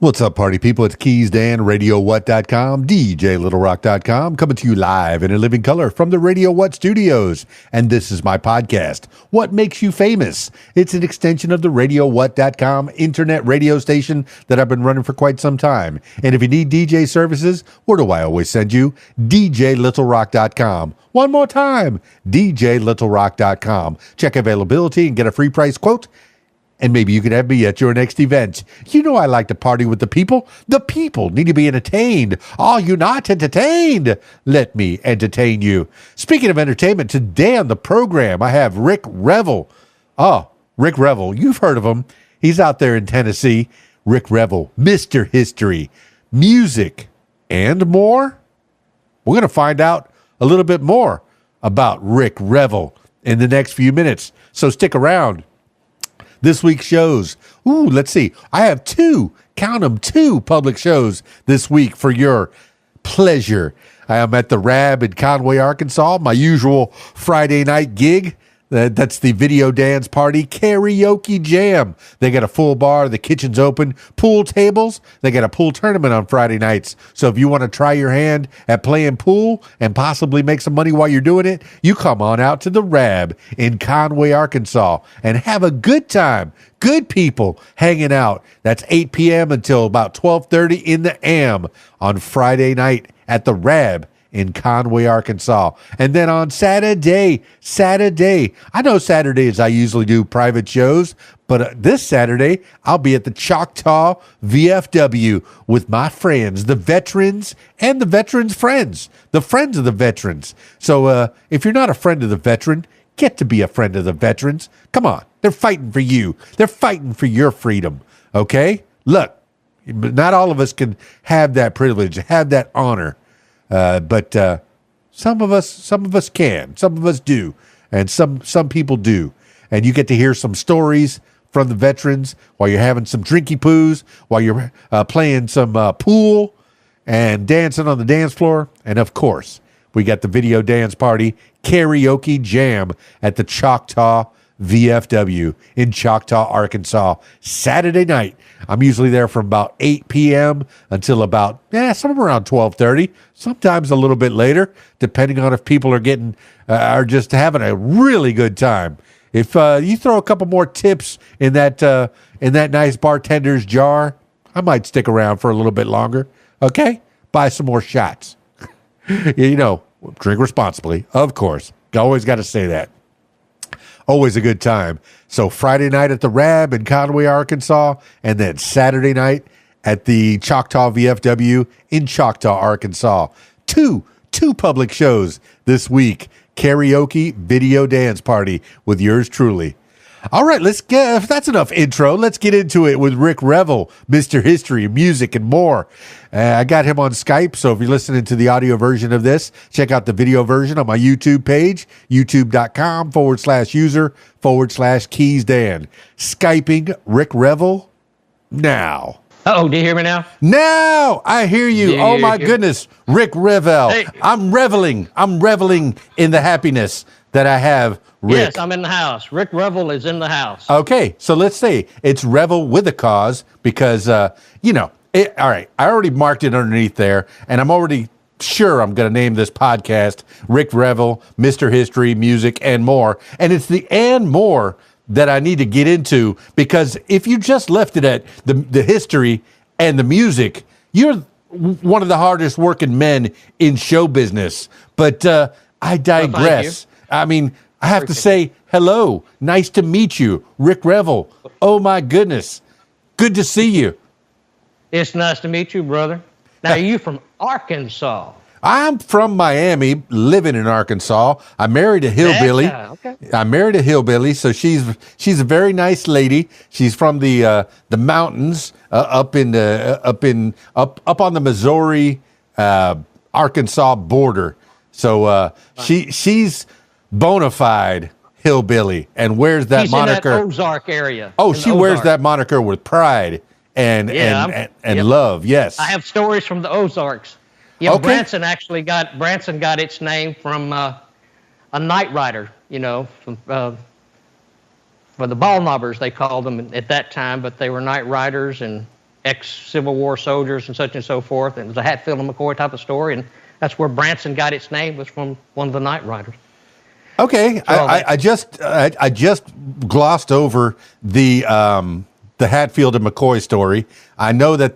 What's up, party people? It's KeysDAN, RadioWhat.com, DJLittleRock.com, coming to you live in a living color from the Radio What studios. And this is my podcast, What Makes You Famous? It's an extension of the RadioWhat.com internet radio station that I've been running for quite some time. And if you need DJ services, where do I always send you? DJLittleRock.com. One more time, DJLittleRock.com. Check availability and get a free price quote. And maybe you can have me at your next event. You know I like to party with the people. The people need to be entertained. Are you not entertained? Let me entertain you. Speaking of entertainment, today on the program, I have Rick Revel. Oh, Rick Revel. You've heard of him. He's out there in Tennessee. Rick Revel, Mr. History, music, and more. We're going to find out a little bit more about Rick Revel in the next few minutes. So stick around. This week's shows. Let's see. I have two public shows this week for your pleasure. I am at the Rab in Conway, Arkansas, my usual Friday night gig. That's the Video Dance Party Karaoke Jam. They got a full bar. The kitchen's open. Pool tables. They got a pool tournament on Friday nights. So if you want to try your hand at playing pool and possibly make some money while you're doing it, you come on out to the Rab in Conway, Arkansas, and have a good time. Good people hanging out. That's 8 p.m. until about 12:30 in the AM on Friday night at the Rab in Conway, Arkansas. And then on Saturday, I know Saturdays I usually do private shows, but this Saturday I'll be at the Choctaw VFW with my friends, the veterans and the veterans' friends, the friends of the veterans. So if you're not a friend of the veteran, get to be a friend of the veterans. Come on, they're fighting for you. They're fighting for your freedom, okay? Look, not all of us can have that privilege, have that honor. But some of us can, some of us do, and some people do. And you get to hear some stories from the veterans while you're having some drinky poos, while you're playing some pool and dancing on the dance floor. And of course, we got the Video Dance Party Karaoke Jam at the Choctaw VFW in Choctaw, Arkansas, Saturday night. I'm usually there from about 8 p.m. until about, somewhere around 12:30, sometimes a little bit later, depending on if people are just having a really good time. If you throw a couple more tips in that nice bartender's jar, I might stick around for a little bit longer. Okay? Buy some more shots. Drink responsibly, of course. Always got to say that. Always a good time. So Friday night at the Rab in Conway, Arkansas, and then Saturday night at the Choctaw VFW in Choctaw, Arkansas. Two public shows this week. Karaoke Video Dance Party with yours truly. All right, if that's enough intro, let's get into it with Rick Revel, Mr. History, music, and more. I got him on Skype, so if you're listening to the audio version of this, check out the video version on my YouTube page, youtube.com/user/KeysDAN. Skyping Rick Revel now. Uh-oh, do you hear me now? Now I hear you. Oh, my goodness. Rick Revel. Hey. I'm reveling in the happiness that I have, Rick. Yes, I'm in the house. Rick Revel is in the house. Okay, so let's say it's Revel with a cause because, all right, I already marked it underneath there, and I'm already sure I'm going to name this podcast Rick Revel, Mr. History, Music, and More. And it's the and more that I need to get into because if you just left it at the history and the music, you're one of the hardest working men in show business. But I digress. I mean, I have to say hello. Nice to meet you, Rick Revel. Oh, my goodness. Good to see you. It's nice to meet you, brother. Now, are you from Arkansas? I'm from Miami, living in Arkansas. I married a hillbilly. Okay. I married a hillbilly, so she's a very nice lady. She's from the mountains up on the Missouri Arkansas border. So she's bona fide hillbilly and wears that She's moniker. In that Ozark area. Oh, she wears that moniker with pride and love. Yes. I have stories from the Ozarks. Yeah, okay. Branson got its name from a night rider, from for the ball knobbers they called them at that time, but they were night riders, and ex-Civil War soldiers and such and so forth. And it was a Hatfield and McCoy type of story, and that's where Branson got its name, was from one of the Night Riders. Okay, so I just glossed over the Hatfield and McCoy story. I know that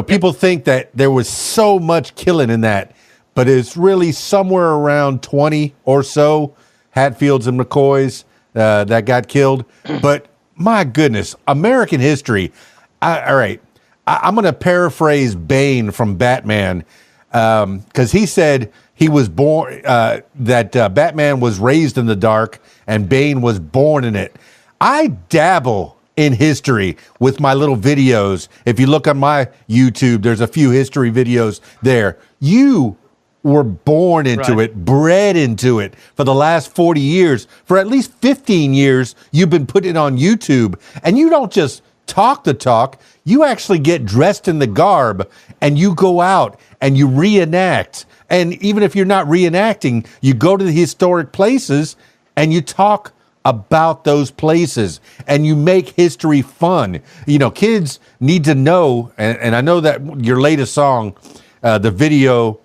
people think that there was so much killing in that, but it's really somewhere around 20 or so Hatfields and McCoys that got killed. But my goodness, American history. All right, I'm going to paraphrase Bane from Batman, because he said he was born, that Batman was raised in the dark and Bane was born in it. I dabble in history with my little videos. If you look on my YouTube, there's a few history videos there. You were born into it, bred into it for the last 40 years. For at least 15 years, you've been putting it on YouTube. And you don't just talk the talk, you actually get dressed in the garb and you go out and you reenact. And even if you're not reenacting, you go to the historic places and you talk about those places and you make history fun. You know, kids need to know, and I know that your latest song, the video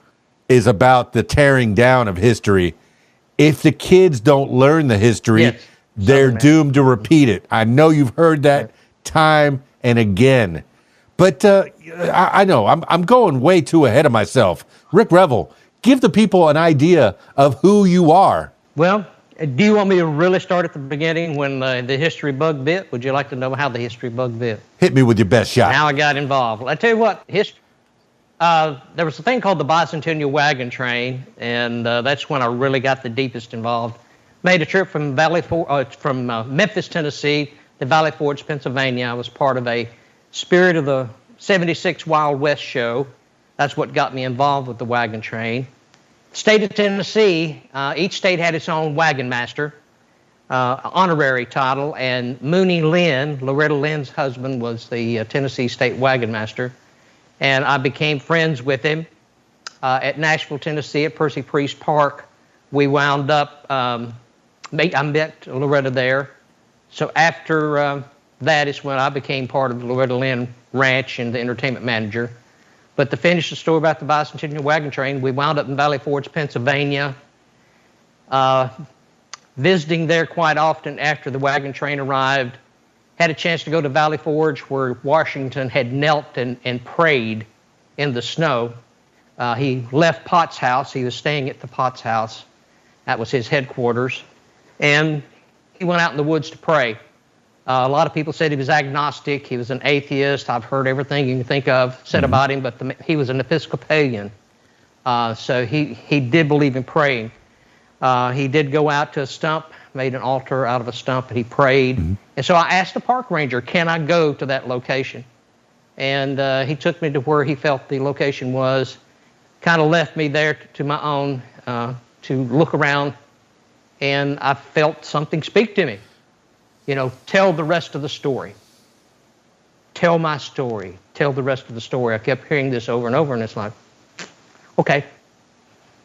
is about the tearing down of history. If the kids don't learn the history, they're doomed to repeat it. I know you've heard that time and again. But I know I'm going way too ahead of myself. Rick Revel, give the people an idea of who you are. Well, do you want me to really start at the beginning when the history bug bit? Would you like to know how the history bug bit? Hit me with your best shot. How I got involved. Well, I tell you what, there was a thing called the Bicentennial Wagon Train, and that's when I really got the deepest involved. Made a trip from Memphis, Tennessee to Valley Forge, Pennsylvania. I was part of a Spirit of the 76 Wild West show. That's what got me involved with the wagon train. State of Tennessee, each state had its own wagon master, honorary title, and Mooney Lynn, Loretta Lynn's husband, was the Tennessee state wagon master. And I became friends with him at Nashville, Tennessee, at Percy Priest Park. We wound up, I met Loretta there. So after that is when I became part of the Loretta Lynn Ranch and the entertainment manager. But to finish the story about the Bicentennial Wagon Train, we wound up in Valley Forge, Pennsylvania, visiting there quite often after the wagon train arrived. Had a chance to go to Valley Forge where Washington had knelt and prayed in the snow. He left Potts' house. He was staying at the Potts' house. That was his headquarters. And he went out in the woods to pray. A lot of people said he was agnostic. He was an atheist. I've heard everything you can think of said about him, but he was an Episcopalian. So he did believe in praying. He did go out to a stump, made an altar out of a stump, and he prayed. And so I asked the park ranger, can I go to that location? And he took me to where he felt the location was, kind of left me there to my own to look around, and I felt something speak to me. You know, tell the rest of the story. Tell my story. Tell the rest of the story. I kept hearing this over and over, and it's like, okay,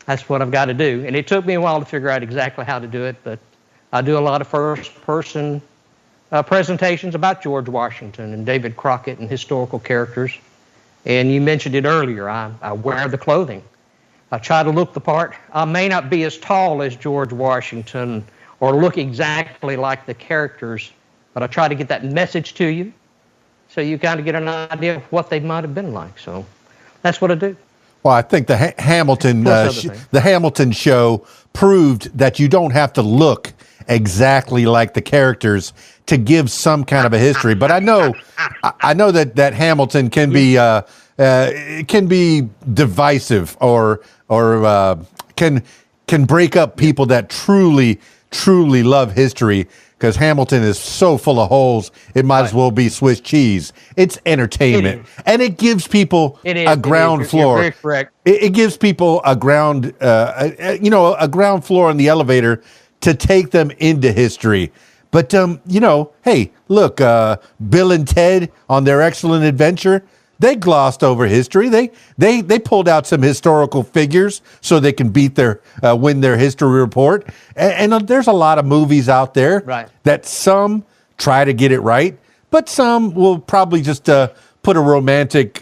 that's what I've got to do. And it took me a while to figure out exactly how to do it, but I do a lot of first-person presentations about George Washington and David Crockett and historical characters. And you mentioned it earlier. I wear the clothing. I try to look the part. I may not be as tall as George Washington or look exactly like the characters, but I try to get that message to you so you kind of get an idea of what they might have been like. So that's what I do. Well, I think the Hamilton show proved that you don't have to look exactly like the characters to give some kind of a history. But I know that Hamilton can be divisive or can break up people that truly love history, because Hamilton is so full of holes, it might as well be Swiss cheese. It's entertainment, and it gives people a ground floor. You're very correct. It gives people a ground, a ground floor in the elevator to take them into history. But hey, look, Bill and Ted on their excellent adventure, they glossed over history. They pulled out some historical figures so they can win their history report. And there's a lot of movies out there that some try to get it right, but some will probably just put a romantic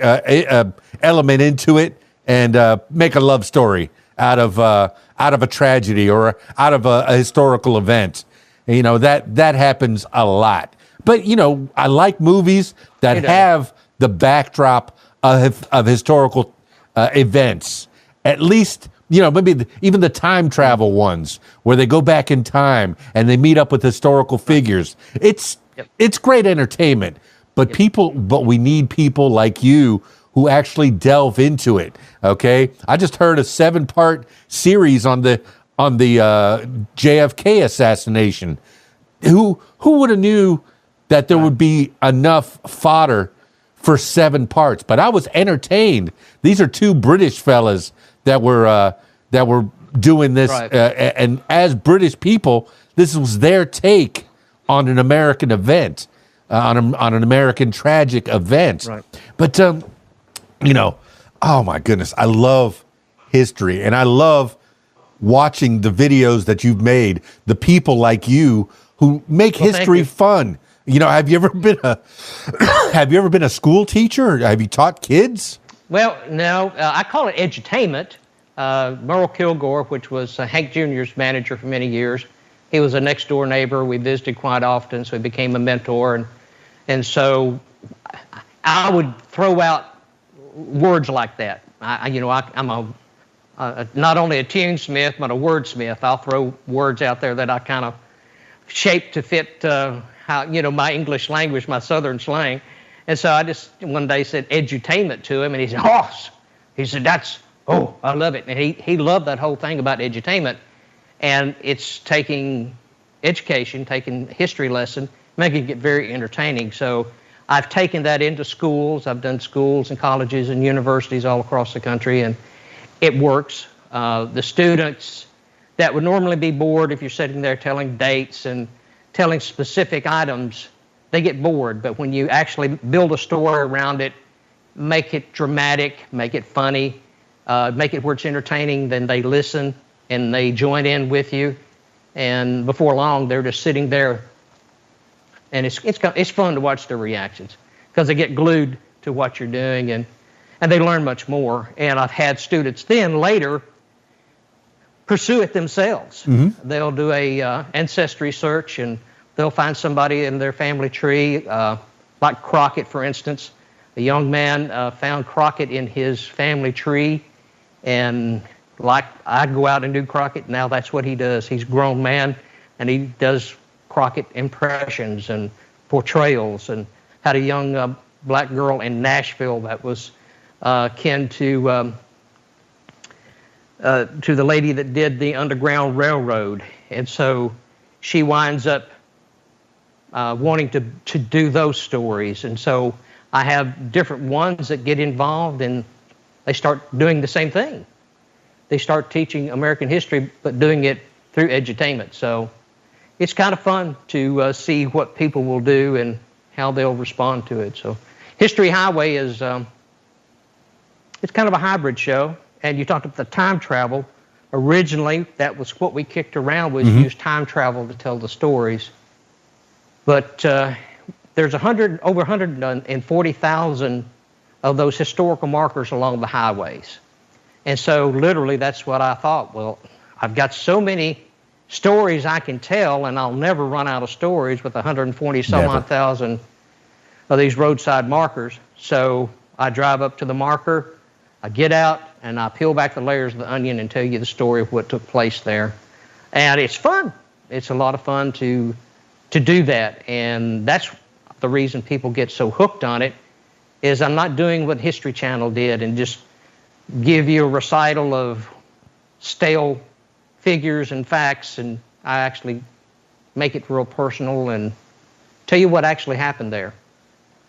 element into it and make a love story out of a tragedy or out of a historical event. You know, that happens a lot. But, you know, I like movies that have the backdrop of historical events. At least, you know, maybe even the time travel ones where they go back in time and they meet up with historical figures. It's great entertainment, but we need people like you who actually delve into it. Okay, I just heard a 7-part series on the JFK assassination. Who would have knew that there would be enough fodder for 7 parts? But I was entertained. These are 2 British fellas that were doing this, and as British people, this was their take on an American event, on an American tragic event. Right. But you know, oh my goodness, I love history, and I love watching the videos that you've made. The people like you who make history fun. You know, have you ever been a school teacher? Have you taught kids? Well, no, I call it Edutainment. Merle Kilgore, which was Hank Jr.'s manager for many years, he was a next door neighbor. We visited quite often, so he became a mentor, and so I would throw out words like that. I'm not only a tunesmith, but a wordsmith. I'll throw words out there that I kind of shape to fit my English language, my Southern slang. And so I just one day said edutainment to him, and he said, I love it. And he loved that whole thing about edutainment. And it's taking education, taking history lesson, making it very entertaining. So I've taken that into schools. I've done schools and colleges and universities all across the country, and it works. The students that would normally be bored if you're sitting there telling dates and telling specific items, they get bored. But when you actually build a story around it, make it dramatic, make it funny, make it where it's entertaining, then they listen and they join in with you. And before long, they're just sitting there. And it's fun to watch their reactions because they get glued to what you're doing, and they learn much more. And I've had students then later pursue it themselves. Mm-hmm. They'll do a ancestry search, and they'll find somebody in their family tree, like Crockett, for instance. A young man found Crockett in his family tree, and like I go out and do Crockett, now that's what he does. He's a grown man, and he does Crockett impressions and portrayals, and had a young black girl in Nashville that was kin to the lady that did the Underground Railroad, and so she winds up wanting to do those stories. And so I have different ones that get involved, and they start doing the same thing. They start teaching American history, but doing it through edutainment. So it's kind of fun to see what people will do and how they'll respond to it. So History Highway is it's kind of a hybrid show. And you talked about the time travel. Originally, that was what we kicked around, was use time travel to tell the stories. But there's over 140,000 of those historical markers along the highways. And so literally that's what I thought. Well, I've got so many stories I can tell, and I'll never run out of stories with 140-some-odd thousand of these roadside markers. So I drive up to the marker, I get out, and I peel back the layers of the onion and tell you the story of what took place there. And it's fun. It's a lot of fun to do that. And that's the reason people get so hooked on it, is I'm not doing what History Channel did and just give you a recital of stale figures and facts, and I actually make it real personal and tell you what actually happened there.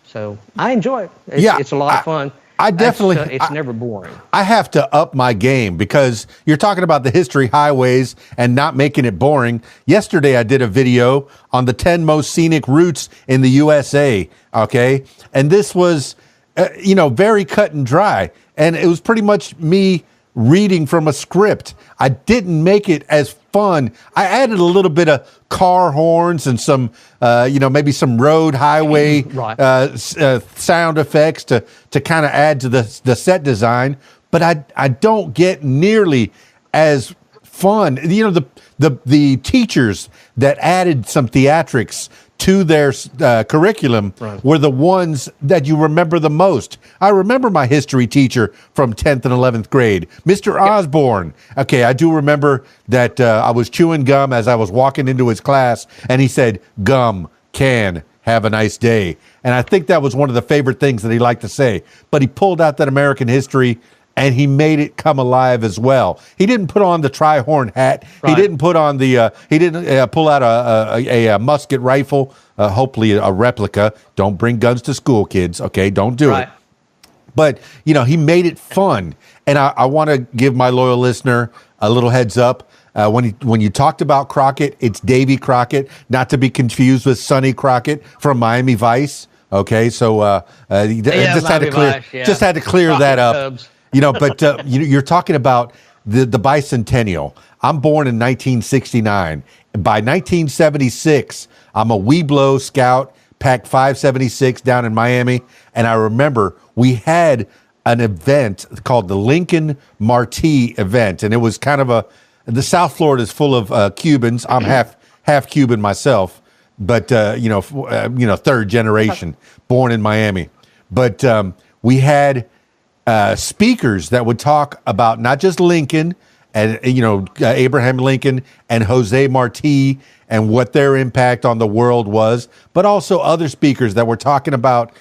So I enjoy it. It's a lot of fun. I definitely, it's never boring. I have to up my game because you're talking about the history highways and not making it boring. Yesterday, I did a video on the 10 most scenic routes in the USA. Okay. And this was, very cut and dry. And it was pretty much me reading from a script. I didn't make it as fun. I added a little bit of car horns and some, maybe some road highway sound effects to kind of add to the set design. But I don't get nearly as fun. The teachers that added some theatrics to their curriculum were the ones that you remember the most. I remember my history teacher from 10th and 11th grade, Mr. Osborne. Okay, I do remember that I was chewing gum as I was walking into his class, and he said, "Gum can have a nice day." And I think that was one of the favorite things that he liked to say. But he pulled out that American history, and he made it come alive as well. He didn't put on the tri-horn hat. He didn't put on the. He didn't pull out a musket rifle. Hopefully a replica. Don't bring guns to school, kids. Okay, don't do it. But he made it fun, and I want to give my loyal listener a little heads up. When you talked about Crockett, it's Davy Crockett, not to be confused with Sonny Crockett from Miami Vice. Okay, so just had to clear that up. Cubs. But you're talking about the bicentennial. I'm born in 1969. By 1976, I'm a Weeblo Scout, Pack 576 down in Miami. And I remember we had an event called the Lincoln Martí event. And it was kind of the South Florida is full of Cubans. I'm half Cuban myself, but, third generation, born in Miami. But we had speakers that would talk about not just Lincoln and Abraham Lincoln and Jose Marti and what their impact on the world was, but also other speakers that were talking about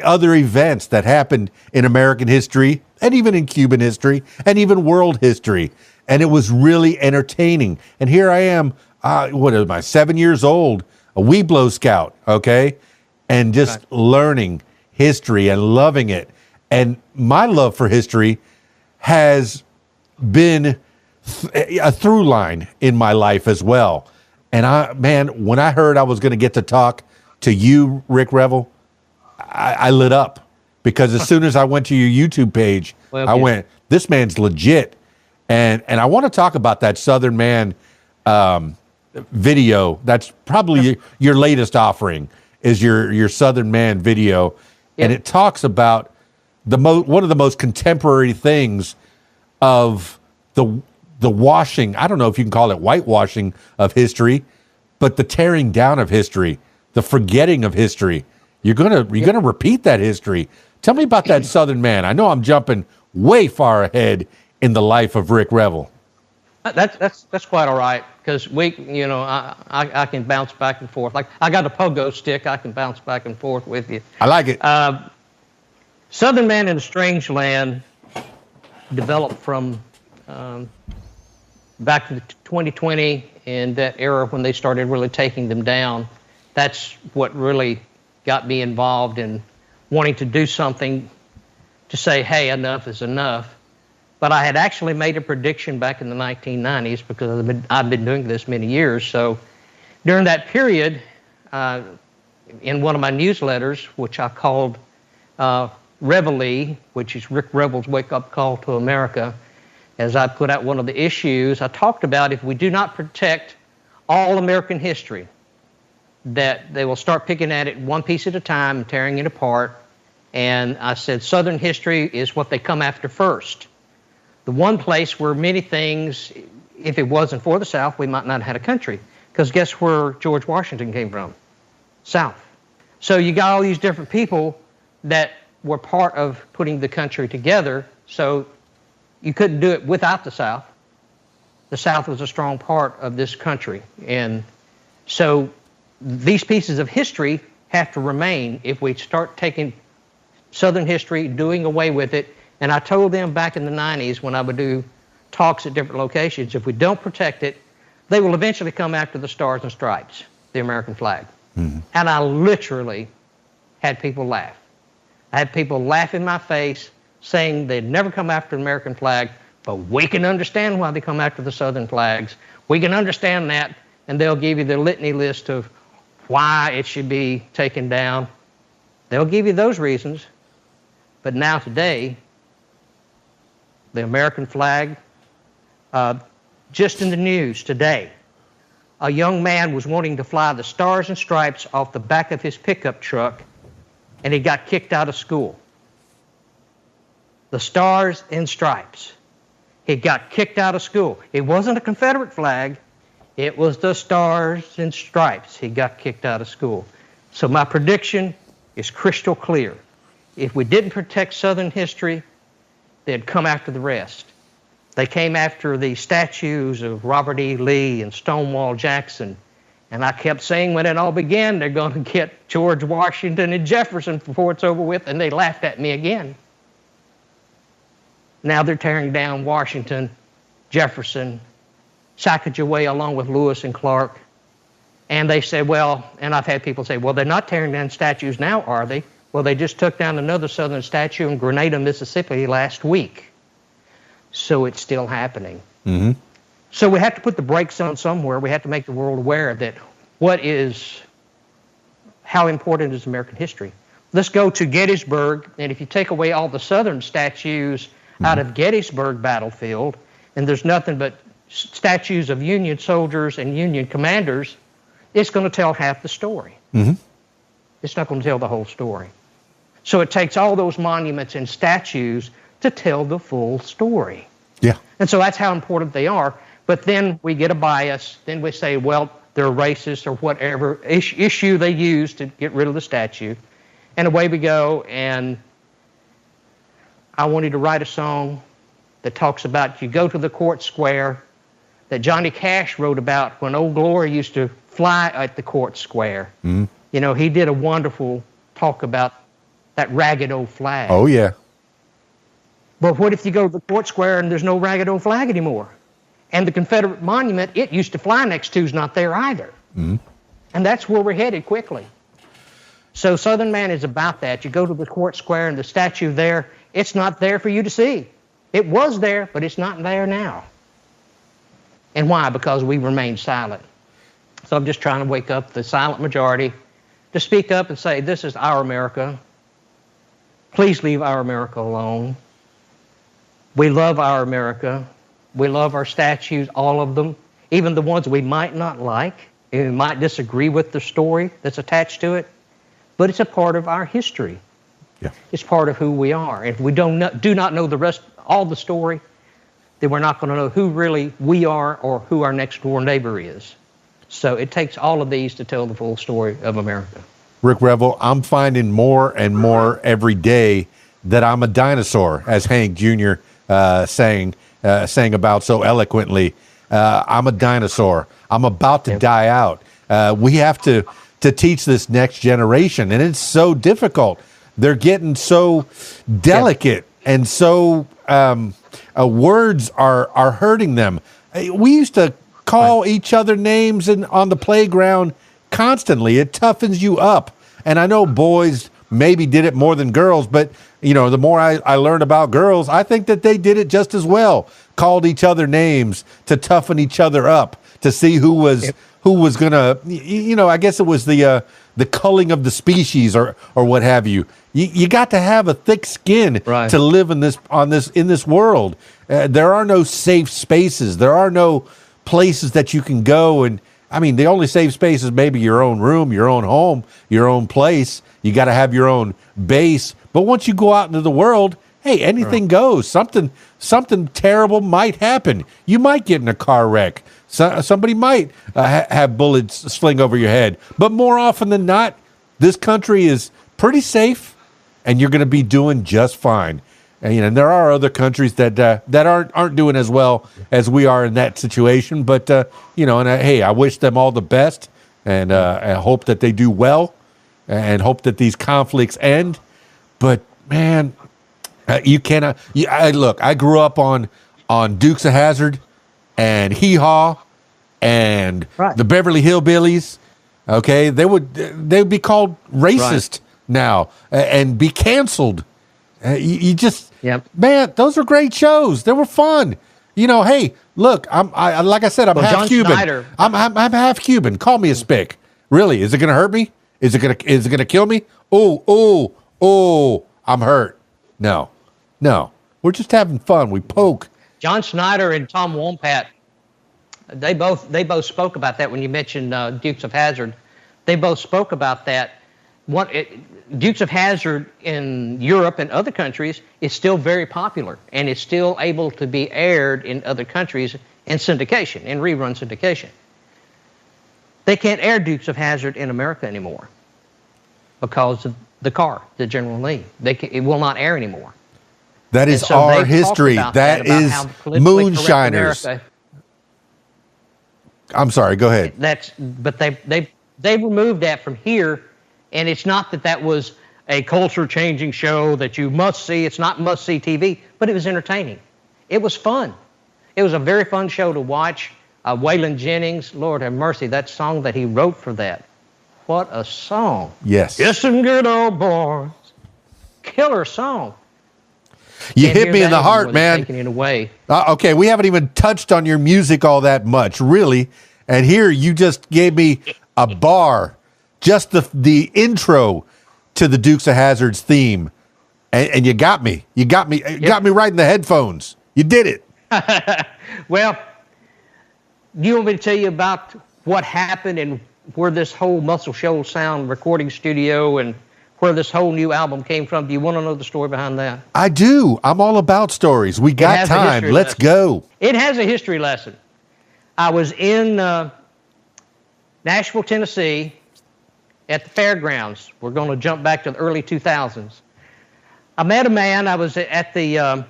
other events that happened in American history and even in Cuban history and even world history. And it was really entertaining. And here I am, what am I, 7 years old, a Weeblo Scout, okay? And just learning history and loving it. And my love for history has been a through line in my life as well. And when I heard I was going to get to talk to you, Rick Revel, I lit up, because as soon as I went to your YouTube page, I went, this man's legit. And I want to talk about that Southern Man video. That's probably your latest offering, is your Southern Man video. Yeah. And it talks about one of the most contemporary things of the washing. I don't know if you can call it whitewashing of history, but the tearing down of history, the forgetting of history. You're gonna repeat that history. Tell me about that Southern Man. I know I'm jumping way far ahead in the life of Rick Revel. That's quite all right, because I can bounce back and forth. Like, I got a pogo stick, I can bounce back and forth with you. I like it. Southern Man in a Strange Land developed from back in 2020, in that era when they started really taking them down. That's what really got me involved in wanting to do something to say, hey, enough is enough. But I had actually made a prediction back in the 1990s, because I've been doing this many years. So during that period, in one of my newsletters, which I called Revel, which is Rick Revel's Wake-Up Call to America, as I put out one of the issues, I talked about if we do not protect all American history, that they will start picking at it one piece at a time and tearing it apart. And I said Southern history is what they come after first. The one place where many things, if it wasn't for the South, we might not have had a country. Because guess where George Washington came from? South. So you got all these different people that were part of putting the country together. So you couldn't do it without the South. The South was a strong part of this country. And so these pieces of history have to remain if we start taking Southern history, doing away with it. And I told them back in the 90s, when I would do talks at different locations, if we don't protect it, they will eventually come after the Stars and Stripes, the American flag. Mm-hmm. And I literally had people laugh. I had people laugh in my face, saying they'd never come after the American flag, but we can understand why they come after the Southern flags. We can understand that, and they'll give you the litany list of why it should be taken down. They'll give you those reasons. But now today, the American flag. Just in the news today, a young man was wanting to fly the Stars and Stripes off the back of his pickup truck, and he got kicked out of school. The Stars and Stripes. He got kicked out of school. It wasn't a Confederate flag. It was the Stars and Stripes. He got kicked out of school. So my prediction is crystal clear. If we didn't protect Southern history, they'd come after the rest. They came after the statues of Robert E. Lee and Stonewall Jackson. And I kept saying when it all began, they're going to get George Washington and Jefferson before it's over with, and they laughed at me again. Now they're tearing down Washington, Jefferson, Sacagaway along with Lewis and Clark. And they said, well, and I've had people say, well, they're not tearing down statues now, are they? Well, they just took down another Southern statue in Grenada, Mississippi last week. So it's still happening. Mm-hmm. So we have to put the brakes on somewhere. We have to make the world aware that how important is American history. Let's go to Gettysburg, and if you take away all the Southern statues out of Gettysburg battlefield, and there's nothing but statues of Union soldiers and Union commanders, it's going to tell half the story. Mm-hmm. It's not going to tell the whole story. So it takes all those monuments and statues to tell the full story. Yeah. And so that's how important they are. But then we get a bias. Then we say, well, they're racist or whatever issue they use to get rid of the statue. And away we go. And I wanted to write a song that talks about you go to the court square that Johnny Cash wrote about when Old Glory used to fly at the court square. Mm-hmm. You know, he did a wonderful talk about that ragged old flag. Oh, yeah. But what if you go to the court square and there's no ragged old flag anymore? And the Confederate monument it used to fly next to is not there either. Mm-hmm. And that's where we're headed quickly. So Southern Man is about that. You go to the court square and the statue there, it's not there for you to see. It was there, but it's not there now. And why? Because we remain silent. So I'm just trying to wake up the silent majority to speak up and say, this is our America. Please leave our America alone. We love our America. We love our statues, all of them, even the ones we might not like, and we might disagree with the story that's attached to it, but it's a part of our history. Yeah. It's part of who we are. If we do not know the rest, all the story, then we're not going to know who really we are or who our next door neighbor is. So it takes all of these to tell the full story of America. Rick Revel, I'm finding more and more every day that I'm a dinosaur, as Hank Jr. Sang about so eloquently. I'm a dinosaur. I'm about to die out. We have to teach this next generation, and it's so difficult. They're getting so delicate, and so words are hurting them. We used to call each other names on the playground constantly. It toughens you up. And I know boys maybe did it more than girls, but you know, the more I learn about girls, I think that they did it just as well. Called each other names to toughen each other up, to see who was gonna, you know, I guess it was the culling of the species or what have you. You got to have a thick skin to live in this world. There are no safe spaces. There are no places that you can go, and I mean, the only safe space is maybe your own room, your own home, your own place. You got to have your own base. But once you go out into the world, hey, anything goes. Something terrible might happen. You might get in a car wreck. Somebody might have bullets sling over your head. But more often than not, this country is pretty safe, and you're going to be doing just fine. And, you know, there are other countries that aren't doing as well as we are in that situation. But you know, and hey, I wish them all the best, and I hope that they do well, and hope that these conflicts end. But man, you cannot. Look, I grew up on Dukes of Hazzard and Hee Haw and the Beverly Hillbillies. Okay, they would be called racist now and be canceled. You just, man, those were great shows. They were fun. You know, hey, look, I like I said, I'm half Cuban. Snyder. I'm half Cuban. Call me a spick. Really? Is it going to hurt me? Is it going to kill me? Oh, I'm hurt. No. We're just having fun. We poke. John Snyder and Tom Wompat, they both spoke about that when you mentioned Dukes of Hazzard. They both spoke about that. Dukes of Hazzard in Europe and other countries is still very popular, and it's still able to be aired in other countries in syndication, in rerun syndication. They can't air Dukes of Hazzard in America anymore because of the car, the General Lee. It will not air anymore. That is so our history. That is moonshiners. I'm sorry, go ahead. But they removed that from here, and it's not that was a culture-changing show that you must see. It's not must-see TV, but it was entertaining. It was fun. It was a very fun show to watch. Waylon Jennings, Lord have mercy, that song that he wrote for that. What a song. Yes. Yes, some good old boys. Killer song. You hit me in the heart, man. Taking it away. Okay, we haven't even touched on your music all that much, really. And here you just gave me a bar, just the intro to the Dukes of Hazzard's theme, and you got me. You got me right in the headphones. You did it. Well, do you want me to tell you about what happened and where this whole Muscle Shoals Sound recording studio and where this whole new album came from? Do you want to know the story behind that? I do. I'm all about stories. We got time. Let's go. It has a history lesson. I was in Nashville, Tennessee at the fairgrounds. We're going to jump back to the early 2000s. I met a man. I was at it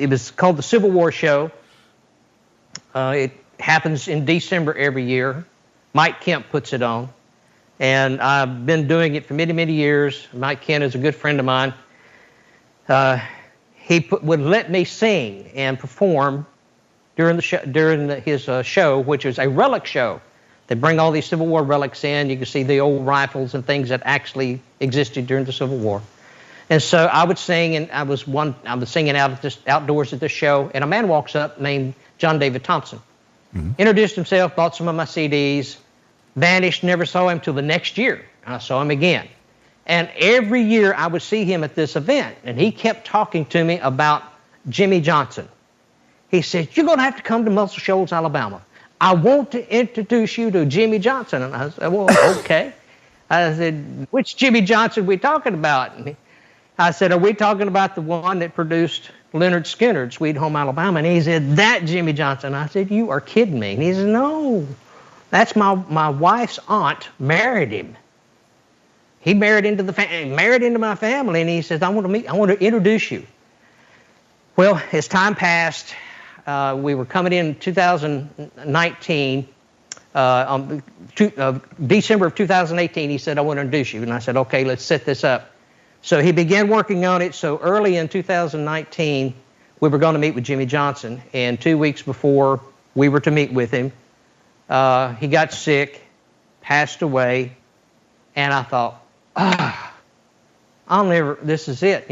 was called the Civil War Show. It happens in December every year. Mike Kemp puts it on. And I've been doing it for many, many years. Mike Kent is a good friend of mine. He would let me sing and perform during his show, which is a relic show. They bring all these Civil War relics in. You can see the old rifles and things that actually existed during the Civil War. And so I would sing, and I was singing outdoors at this show, and a man walks up named John David Thompson. Mm-hmm. Introduced himself, bought some of my CDs, vanished, never saw him till the next year. I saw him again. And every year I would see him at this event, and he kept talking to me about Jimmy Johnson. He said, "You're going to have to come to Muscle Shoals, Alabama. I want to introduce you to Jimmy Johnson." And I said, "Well, okay." I said, "Which Jimmy Johnson are we talking about?" And I said, "Are we talking about the one that produced Leonard Skinner's Sweet Home Alabama?" And he said, "That Jimmy Johnson." I said, "You are kidding me." And he said, "No, that's my wife's aunt married him. He married into my family." And he says, I want to introduce you." Well, as time passed, we were coming in 2019, December of 2018. He said, "I want to introduce you." And I said, "Okay, let's set this up." So he began working on it. So early in 2019, we were going to meet with Jimmy Johnson. And 2 weeks before we were to meet with him, he got sick, passed away, and I thought, this is it,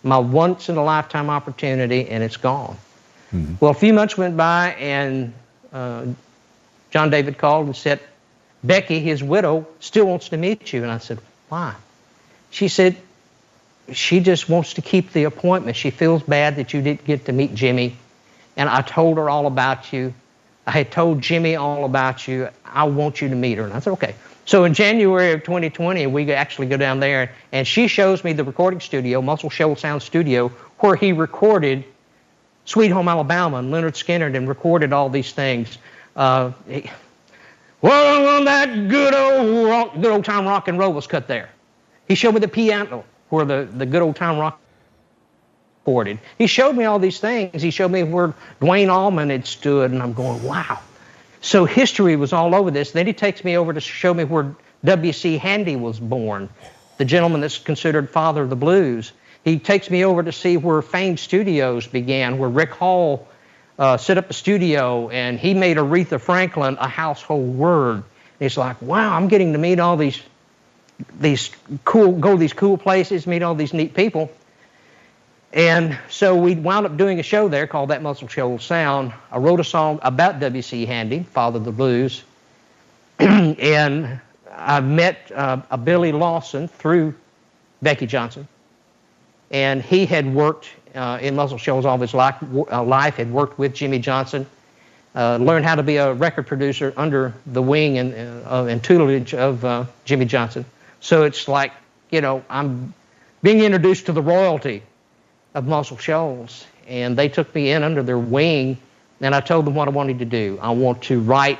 my once in a lifetime opportunity, and it's gone. Mm-hmm. Well, a few months went by, and John David called and said, "Becky, his widow, still wants to meet you." And I said, "Why?" She said, "She just wants to keep the appointment. She feels bad that you didn't get to meet Jimmy. And I told her all about you. I had told Jimmy all about you. I want you to meet her." And I said, "Okay." So in January of 2020, we actually go down there, and she shows me the recording studio, Muscle Shoals Sound Studio, where he recorded Sweet Home Alabama and Leonard Skinner and recorded all these things. Well, that good old time rock and roll was cut there. He showed me the piano where the good old time rock recorded. He showed me all these things. He showed me where Dwayne Allman had stood, and I'm going, wow. So history was all over this. Then he takes me over to show me where W.C. Handy was born, the gentleman that's considered father of the blues. He takes me over to see where Fame Studios began, where Rick Hall set up a studio, and he made Aretha Franklin a household word. And it's like, wow, I'm getting to meet all these cool places, meet all these neat people. And so we wound up doing a show there called That Muscle Shoals Sound. I wrote a song about W.C. Handy, father of the blues. And I met a Billy Lawson through Becky Johnson. and he had worked in Muscle Shoals all his life, had worked with Jimmy Johnson, learned how to be a record producer under the wing and tutelage of Jimmy Johnson. So it's like, I'm being introduced to the royalty of Muscle Shoals, and they took me in under their wing, and I told them what I wanted to do. I want to write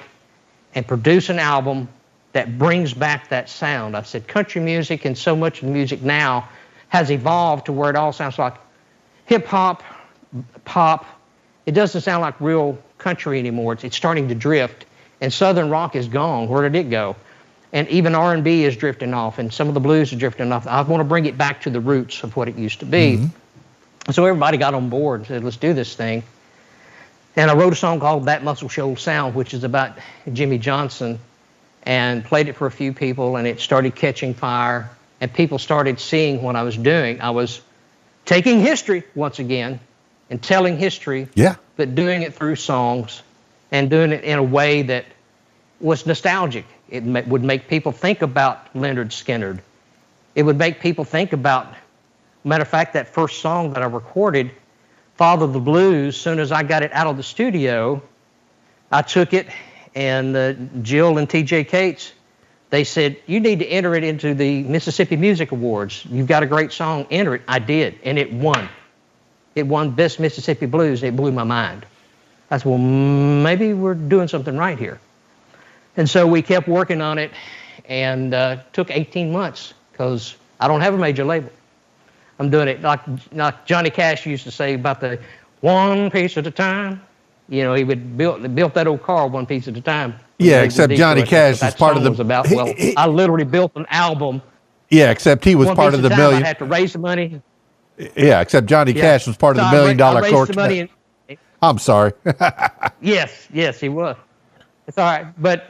and produce an album that brings back that sound. I said country music and so much of the music now has evolved to where it all sounds like hip-hop, pop. It doesn't sound like real country anymore. It's starting to drift, and Southern rock is gone. Where did it go? And even R&B is drifting off, and some of the blues are drifting off. I want to bring it back to the roots of what it used to be. Mm-hmm. So everybody got on board and said, let's do this thing. And I wrote a song called That Muscle Shoals Sound, which is about Jimmy Johnson, and played it for a few people, and it started catching fire, and people started seeing what I was doing. I was taking history once again and telling history, but doing it through songs and doing it in a way that was nostalgic. It would make people think about Leonard Skinner. It would make people think about, matter of fact, that first song that I recorded, Father of the Blues, soon as I got it out of the studio, I took it, and Jill and T.J. Cates, they said, you need to enter it into the Mississippi Music Awards. You've got a great song, enter it. I did, and it won. It won Best Mississippi Blues. It blew my mind. I said, well, maybe we're doing something right here. And so we kept working on it, and took 18 months, because I don't have a major label. I'm doing it like Johnny Cash used to say about the one piece at a time. He would built that old car one piece at a time. Yeah, except Johnny Cash was part of the... I literally built an album. Yeah, except he was part of the million... I had to raise the money. Yeah, except Johnny Cash was part of the $1 million quartet. I'm sorry. Yes, he was. It's all right, but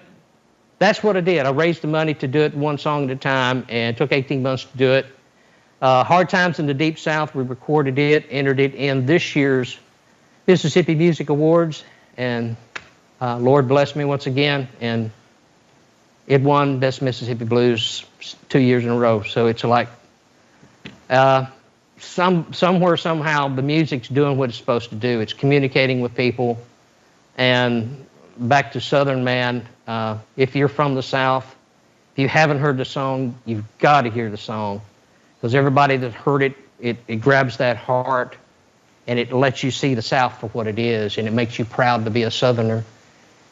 that's what I did. I raised the money to do it one song at a time, and it took 18 months to do it. Hard Times in the Deep South, we recorded it, entered it in this year's Mississippi Music Awards, and Lord blessed me once again, and it won Best Mississippi Blues 2 years in a row. So it's like somewhere, somehow, the music's doing what it's supposed to do. It's communicating with people. And back to Southern Man, if you're from the South, if you haven't heard the song, you've got to hear the song. Because everybody that heard it, it grabs that heart, and it lets you see the South for what it is, and it makes you proud to be a Southerner.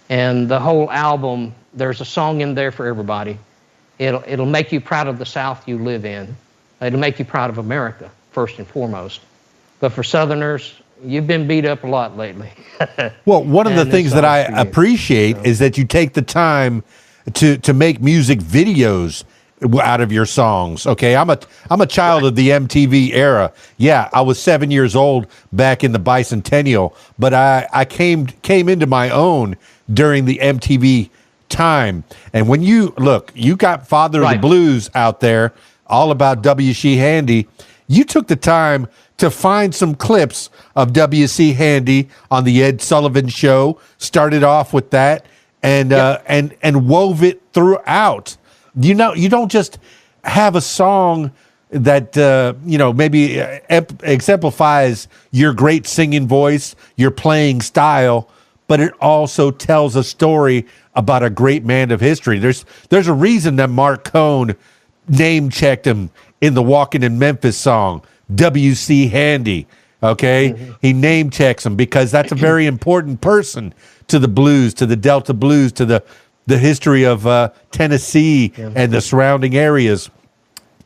And the whole album, there's a song in there for everybody. It'll make you proud of the South you live in. It'll make you proud of America, first and foremost. But for Southerners, you've been beat up a lot lately. Well, one of the things that I appreciate is that you take the time to make music videos out of your songs. Okay, I'm a child of the MTV era. Yeah, I was 7 years old back in the Bicentennial, but I came into my own during the MTV time. And when you got Father of the Blues out there, all about W.C. Handy. You took the time to find some clips of W.C. Handy on the Ed Sullivan Show. Started off with that, and wove it throughout. You don't just have a song that maybe exemplifies your great singing voice, your playing style, but it also tells a story about a great man of history. There's a reason that Mark Cohn name-checked him in the Walking in Memphis song, W.C. Handy. Okay, he name-checks him because that's a very important person to the blues, to the Delta blues, to the history of Tennessee and the surrounding areas.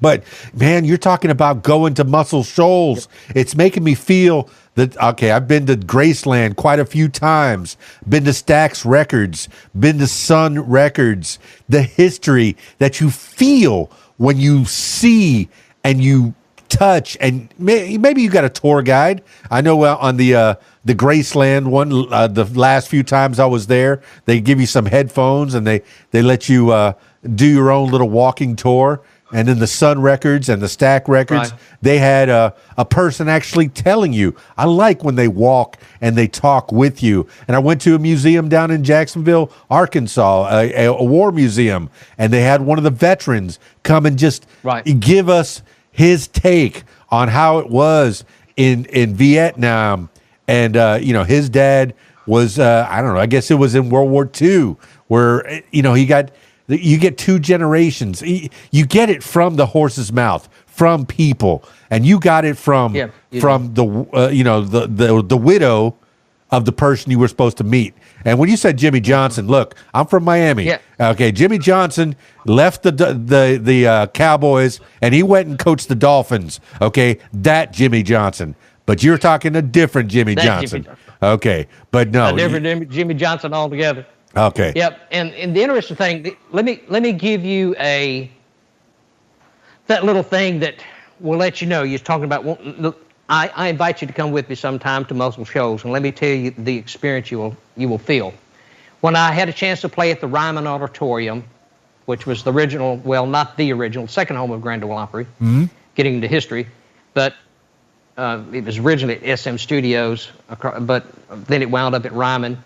But, man, you're talking about going to Muscle Shoals. It's making me feel that, okay, I've been to Graceland quite a few times, been to Stax Records, been to Sun Records, the history that you feel when you see and you touch, and maybe you got a tour guide. I know on the Graceland one, the last few times I was there, they give you some headphones and they let you do your own little walking tour. And then the Sun Records and the Stack Records, they had a person actually telling you. I like when they walk and they talk with you. And I went to a museum down in Jacksonville, Arkansas, a war museum, and they had one of the veterans come and just give us his take on how it was in Vietnam. And, his dad was, I don't know, I guess it was in World War II where, you get two generations. You get it from the horse's mouth, from people. And you got it from the widow of the person you were supposed to meet. And when you said Jimmy Johnson, look, I'm from Miami. Yeah. Okay, Jimmy Johnson left the Cowboys and he went and coached the Dolphins. Okay, that Jimmy Johnson. But you're talking a different Jimmy Johnson. Okay, but no, a different Jimmy Johnson altogether. Okay. Yep. And the interesting thing, let me give you that little thing that will let you know. You're talking about. Look, I invite you to come with me sometime to Muscle Shoals, and let me tell you the experience you will feel. When I had a chance to play at the Ryman Auditorium, which was the original, well, not the original, second home of Grand Ole Opry, getting into history, but it was originally at SM Studios, but then it wound up at Ryman.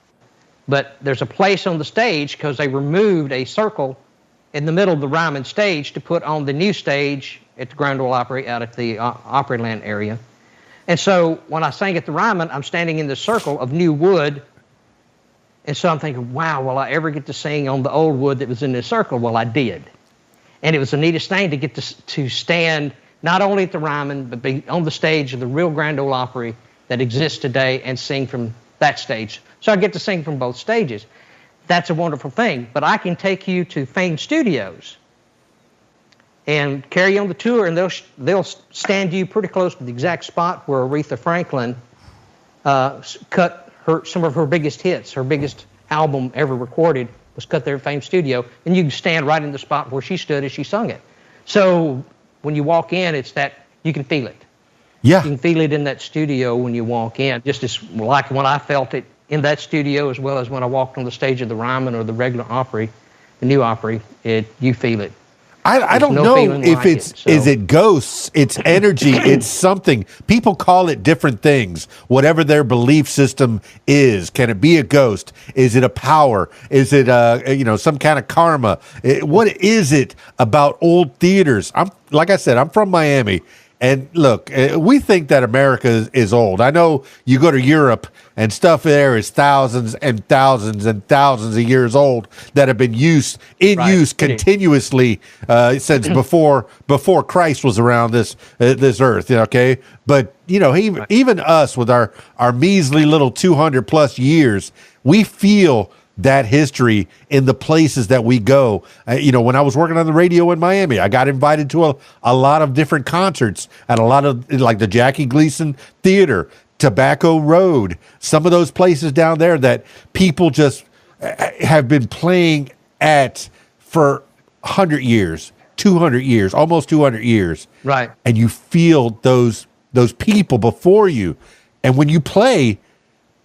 But there's a place on the stage because they removed a circle in the middle of the Ryman stage to put on the new stage at the Grand Ole Opry out at the Opryland area. And so when I sang at the Ryman, I'm standing in the circle of new wood. And so I'm thinking, wow, will I ever get to sing on the old wood that was in this circle? Well, I did. And it was the neatest thing to get to stand not only at the Ryman, but be on the stage of the real Grand Ole Opry that exists today and sing from that stage. So I get to sing from both stages. That's a wonderful thing. But I can take you to Fame Studios and carry on the tour, and they'll stand you pretty close to the exact spot where Aretha Franklin cut some of her biggest hits. Her biggest album ever recorded was cut there at Fame Studio, and you can stand right in the spot where she stood as she sung it. So when you walk in, it's that you can feel it. Yeah. You can feel it in that studio when you walk in, just as like when I felt it in that studio as well as when I walked on the stage of the Ryman or the regular Opry, the new Opry, you feel it. I don't know if is it ghosts, it's energy, it's something. People call it different things, whatever their belief system is. Can it be a ghost? Is it a power? Is it some kind of karma? What is it about old theaters? Like I said, I'm from Miami. And look, we think that America is old. I know you go to Europe and stuff there is thousands and thousands and thousands of years old that have been use continuously since before Christ was around this earth. Okay, but even us with our measly little 200 plus years, we feel that history in the places that we go. When I was working on the radio in Miami, I got invited to a lot of different concerts at a lot of, like the Jackie Gleason Theater, Tobacco Road, some of those places down there that people just have been playing at for 100 years, 200 years, almost 200 years. Right. And you feel those people before you. And when you play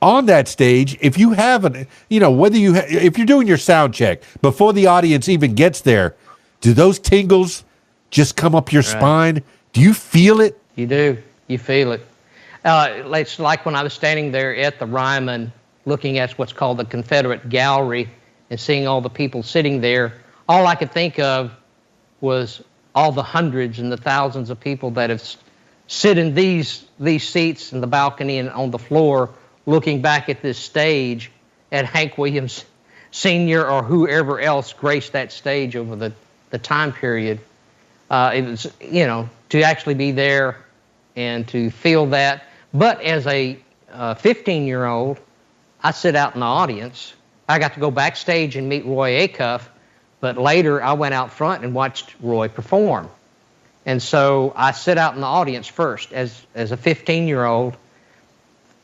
on that stage, if you haven't, if you're doing your sound check before the audience even gets there, do those tingles just come up your spine? Do you feel it? You do. You feel it. It's like when I was standing there at the Ryman looking at what's called the Confederate Gallery and seeing all the people sitting there. All I could think of was all the hundreds and the thousands of people that have sit in these seats in the balcony and on the floor looking back at this stage at Hank Williams Sr. or whoever else graced that stage over the time period. It was, to actually be there and to feel that. But as a 15-year-old, I sit out in the audience. I got to go backstage and meet Roy Acuff, but later I went out front and watched Roy perform. And so I sit out in the audience first as a 15-year-old,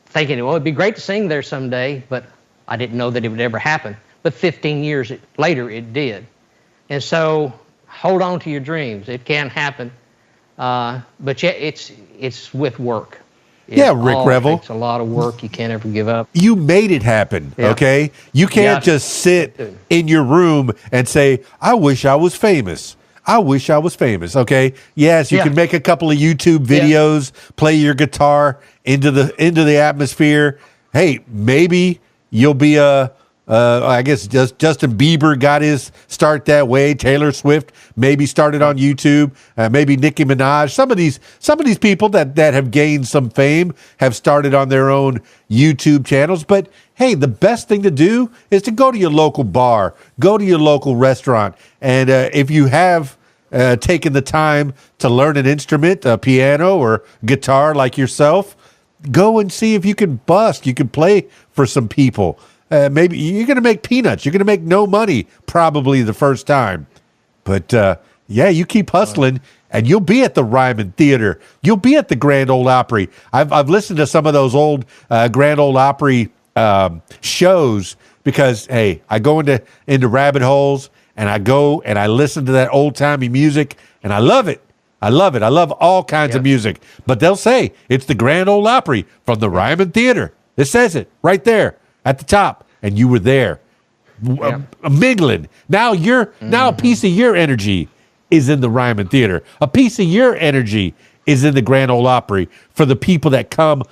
thinking, well, it'd be great to sing there someday, but I didn't know that it would ever happen. But 15 years later, it did. And so hold on to your dreams. It can happen. But yeah, it's with work. Rick Revel. It's a lot of work. You can't ever give up. You made it happen, okay? You can't just sit in your room and say, I wish I was famous. I wish I was famous, okay? Yes, you can make a couple of YouTube videos, play your guitar into the atmosphere. Hey, maybe you'll be a I guess just Justin Bieber got his start that way. Taylor Swift maybe started on YouTube. Maybe Nicki Minaj. Some of these people that have gained some fame have started on their own YouTube channels. But hey, the best thing to do is to go to your local bar, go to your local restaurant, and if you have taken the time to learn an instrument, a piano or guitar like yourself, go and see if you can bust. You can play for some people. Maybe you're going to make peanuts. You're going to make no money probably the first time. But, yeah, you keep hustling, and you'll be at the Ryman Theater. You'll be at the Grand Ole Opry. I've listened to some of those old Grand Ole Opry shows because, hey, I go into rabbit holes, and I go and I listen to that old-timey music, and I love it. I love it. I love all kinds of music. But they'll say it's the Grand Ole Opry from the Ryman Theater. It says it right there at the top, and you were there, mingling. Now now a piece of your energy is in the Ryman Theater. A piece of your energy is in the Grand Ole Opry for the people that come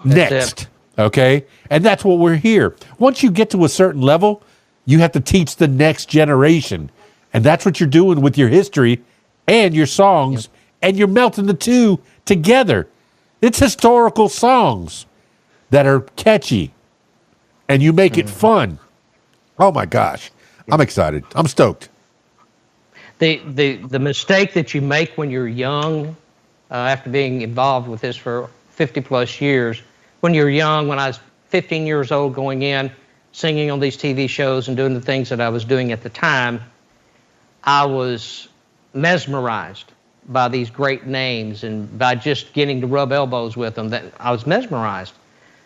next. Okay, and that's what we're here. Once you get to a certain level, you have to teach the next generation, and that's what you're doing with your history and your songs, and you're melting the two together. It's historical songs that are catchy, and you make it fun. Oh my gosh, I'm excited. I'm stoked. The mistake that you make when you're young, after being involved with this for 50 plus years, when you're young, when I was 15 years old going in, singing on these TV shows and doing the things that I was doing at the time, I was mesmerized by these great names, and by just getting to rub elbows with them, that I was mesmerized.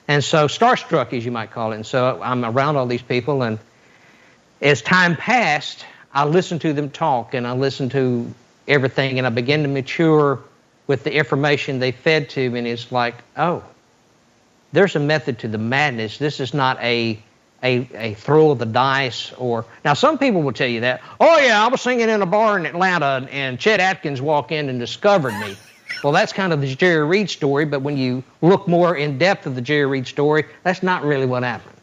And so starstruck, as you might call it. And so I'm around all these people, and as time passed, I listened to them talk, and I listened to everything, and I began to mature with the information they fed to me, and it's like, oh, there's a method to the madness. This is not a throw of the dice. Or now some people will tell you that, oh yeah, I was singing in a bar in Atlanta and Chet Atkins walked in and discovered me. Well, that's kind of the Jerry Reed story, but when you look more in depth of the Jerry Reed story, that's not really what happened.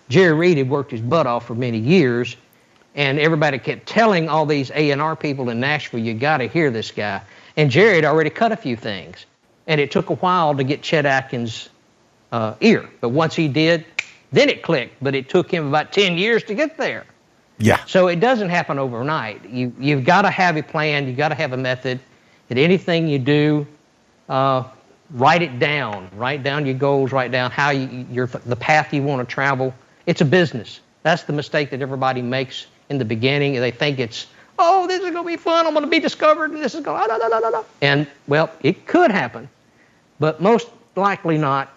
Jerry Reed had worked his butt off for many years, and everybody kept telling all these A&R people in Nashville, you got to hear this guy. And Jerry had already cut a few things, and it took a while to get Chet Atkins' ear. But once he did, then it clicked, but it took him about 10 years to get there. Yeah. So it doesn't happen overnight. You've got to have a plan. You've got to have a method. And anything you do, write it down. Write down your goals. Write down how the path you want to travel. It's a business. That's the mistake that everybody makes in the beginning. They think it's, oh, this is going to be fun. I'm going to be discovered, and this is going to, And, well, it could happen, but most likely not.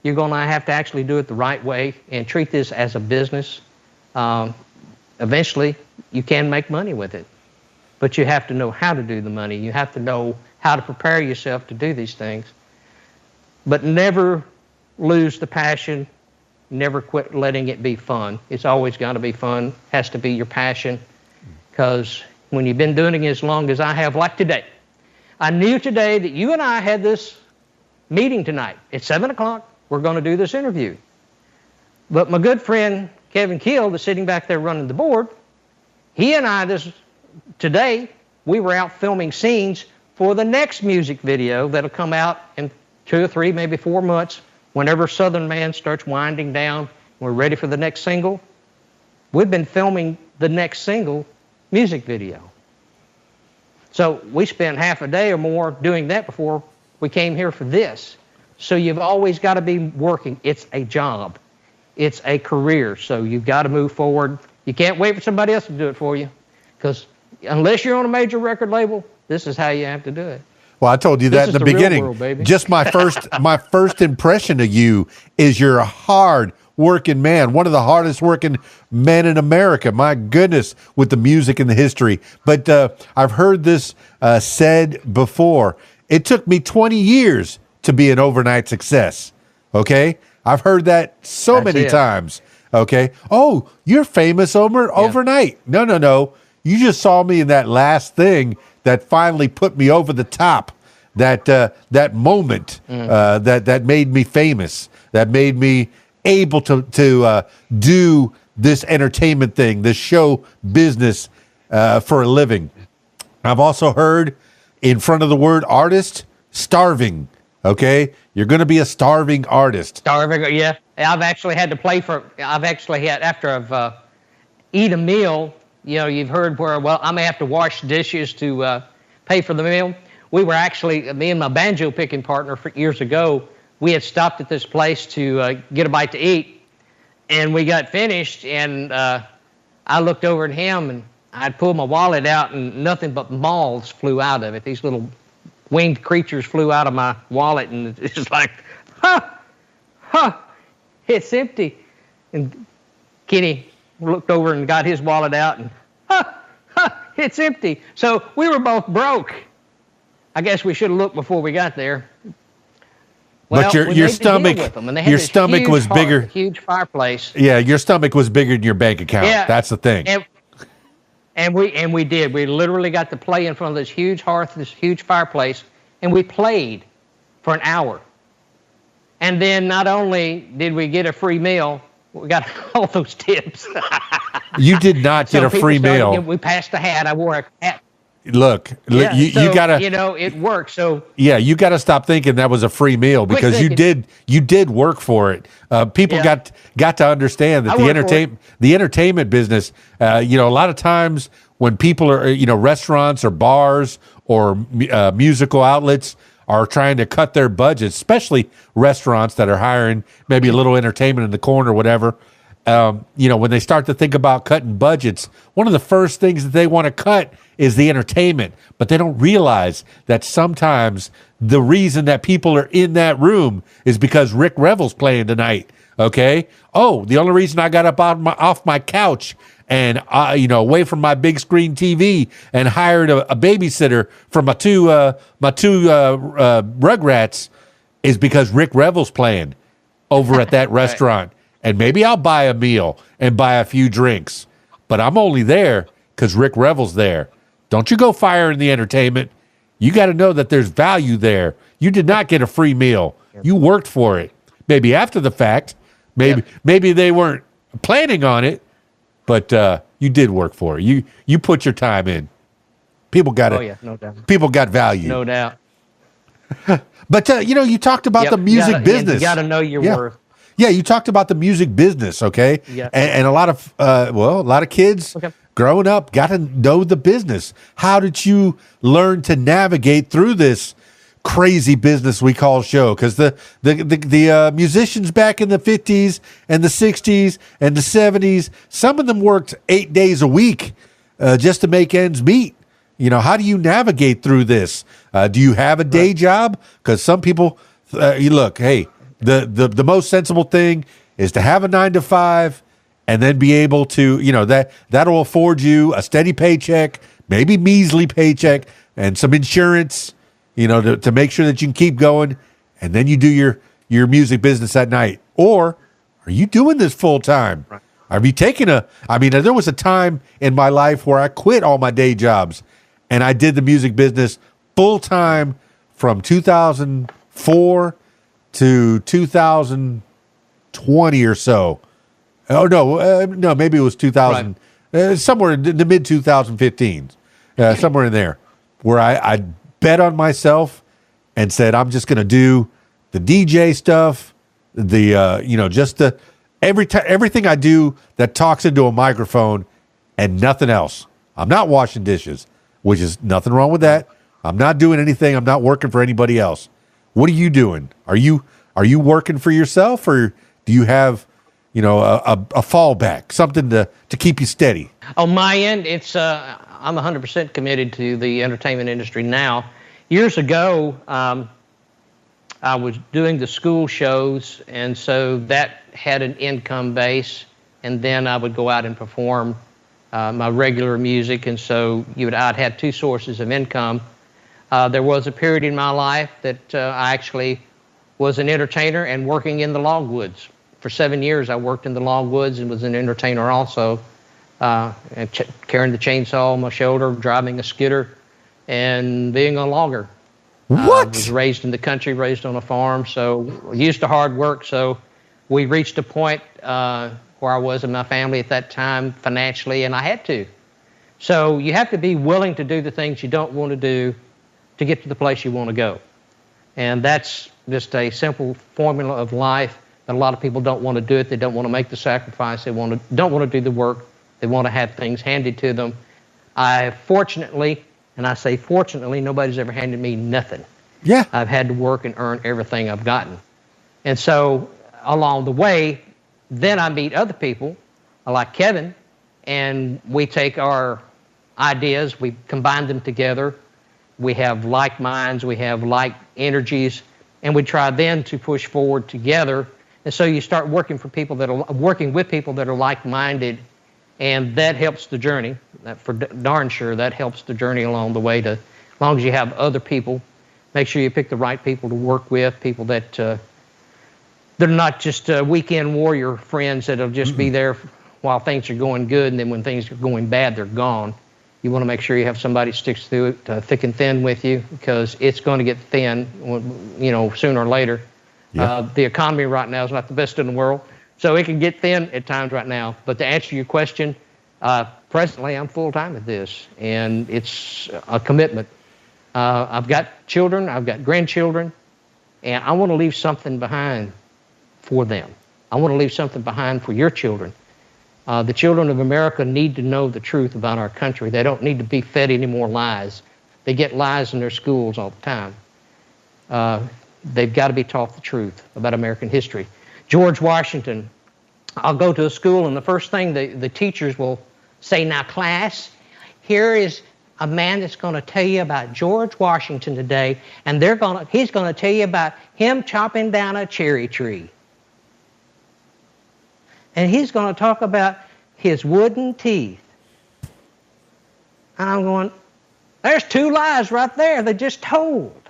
You're going to have to actually do it the right way and treat this as a business. Eventually, you can make money with it, but you have to know how to do the money. You have to know how to prepare yourself to do these things. But never lose the passion. Never quit letting it be fun. It's always got to be fun. Has to be your passion, because when you've been doing it as long as I have, like today, I knew today that you and I had this meeting tonight at 7 o'clock. We're going to do this interview. But my good friend Kevin Keel, that's sitting back there running the board, he and I today, we were out filming scenes for the next music video that'll come out in 2 or 3, maybe 4 months. Whenever Southern Man starts winding down, we're ready for the next single. We've been filming the next single music video. So we spent half a day or more doing that before we came here for this. So you've always got to be working. It's a job. It's a career. So you've got to move forward. You can't wait for somebody else to do it for you, because unless you're on a major record label, this is how you have to do it. Well, I told you that in the beginning. World, just my first impression of you is you're a hard working man, one of the hardest working men in America. My goodness, with the music and the history. But I've heard this said before. It took me 20 years to be an overnight success. Okay? I've heard that so many times. Okay? Oh, you're famous overnight. No. You just saw me in that last thing that finally put me over the top. That moment that made me famous, that made me able to do this entertainment thing, this show business for a living. I've also heard in front of the word artist, starving. Okay, you're going to be a starving artist. Starving, yeah. I've actually had after I've eat a meal. You know, you've heard where, well, I may have to wash dishes to pay for the meal. We were actually, me and my banjo picking partner years ago, we had stopped at this place to get a bite to eat, and we got finished, and I looked over at him, and I'd pulled my wallet out, and nothing but moths flew out of it. These little winged creatures flew out of my wallet, and it's just like, it's empty. And Kenny looked over and got his wallet out, and it's empty. So we were both broke. I guess we should have looked before we got there. Well, but your stomach was bigger. Huge fireplace. Yeah, your stomach was bigger than your bank account. Yeah, that's the thing. And we did. We literally got to play in front of this huge hearth, this huge fireplace, and we played for an hour. And then not only did we get a free meal, we got all those tips. You did not get a free meal. We passed the hat. I wore a hat. Look, yeah, you gotta. You know, it worked. So yeah, you got to stop thinking that was a free meal, because you did work for it. People got to understand that the entertainment business. A lot of times when people are, restaurants or bars or musical outlets are trying to cut their budgets, especially restaurants that are hiring maybe a little entertainment in the corner or whatever. When they start to think about cutting budgets, one of the first things that they want to cut is the entertainment. But they don't realize that sometimes the reason that people are in that room is because Rick Revel's playing tonight. Okay? Oh, the only reason I got up off my couch and away from my big screen TV and hired a babysitter for my two Rugrats is because Rick Revel's playing over at that restaurant. And maybe I'll buy a meal and buy a few drinks, but I'm only there because Rick Revel's there. Don't you go firing the entertainment. You got to know that there's value there. You did not get a free meal. You worked for it. Maybe after the fact. Maybe they weren't planning on it, but you did work for it. You put your time in. People got it. Oh yeah, no doubt. People got value. No doubt. But you talked about the music business. You got to know your worth. Yeah, you talked about the music business, okay? Yeah. And a lot of kids growing up got to know the business. How did you learn to navigate through this crazy business we call show? Because the musicians back in the 50s and the 60s and the 70s, some of them worked 8 days a week just to make ends meet. How do you navigate through this? Do you have a day job? Because some people, hey, the most sensible thing is to have a 9-to-5 and then be able to, that'll afford you a steady paycheck, maybe measly paycheck, and some insurance, to make sure that you can keep going. And then you do your music business at night. Or are you doing this full time? Right. Have you taken there was a time in my life where I quit all my day jobs and I did the music business full time from 2004 to 2020 or so. Oh no, maybe it was 2000, somewhere in the mid 2015s, somewhere in there, where I bet on myself and said I'm just going to do the DJ stuff, everything I do that talks into a microphone and nothing else. I'm not washing dishes, which is nothing wrong with that. I'm not doing anything. I'm not working for anybody else. What are you doing? Are you working for yourself, or do you have, a fallback, something to keep you steady? On my end, it's I'm 100% committed to the entertainment industry now. Years ago, I was doing the school shows, and so that had an income base, and then I would go out and perform my regular music, and so I'd had two sources of income. There was a period in my life that I actually was an entertainer and working in the logwoods. For 7 years, I worked in the logwoods and was an entertainer also, and carrying the chainsaw on my shoulder, driving a skidder, and being a logger. What? I was raised in the country, raised on a farm, so used to hard work. So We reached a point where I was in my family at that time financially, and I had to. So you have to be willing to do the things you don't want to do to get to the place you want to go. And that's just a simple formula of life, that a lot of people don't want to do it. They don't want to make the sacrifice. They don't want to do the work. They want to have things handed to them. I fortunately, and I say fortunately, nobody's ever handed me nothing. Yeah. I've had to work and earn everything I've gotten. And so along the way, then I meet other people like Kevin, and we take our ideas, we combine them together. We have like minds, we have like energies, and we try then to push forward together. And so you start working with people that are like-minded, and that helps the journey. That for darn sure, that helps the journey along the way. As long as you have other people, make sure you pick the right people to work with, people that they're not just weekend warrior friends that'll just be there while things are going good, and then when things are going bad, they're gone. You want to make sure you have somebody who sticks through it, thick and thin with you, because it's going to get thin, sooner or later. Yeah. The economy right now is not the best in the world, so it can get thin at times right now. But to answer your question, presently I'm full-time at this, and it's a commitment. I've got children, I've got grandchildren, and I want to leave something behind for them. I want to leave something behind for your children. The children of America need to know the truth about our country. They don't need to be fed any more lies. They get lies in their schools all the time. They've got to be taught the truth about American history. George Washington, I'll go to a school, and the first thing the teachers will say, now class, here is a man that's going to tell you about George Washington today, and he's going to tell you about him chopping down a cherry tree. And he's going to talk about his wooden teeth. And I'm going, there's two lies right there they just told.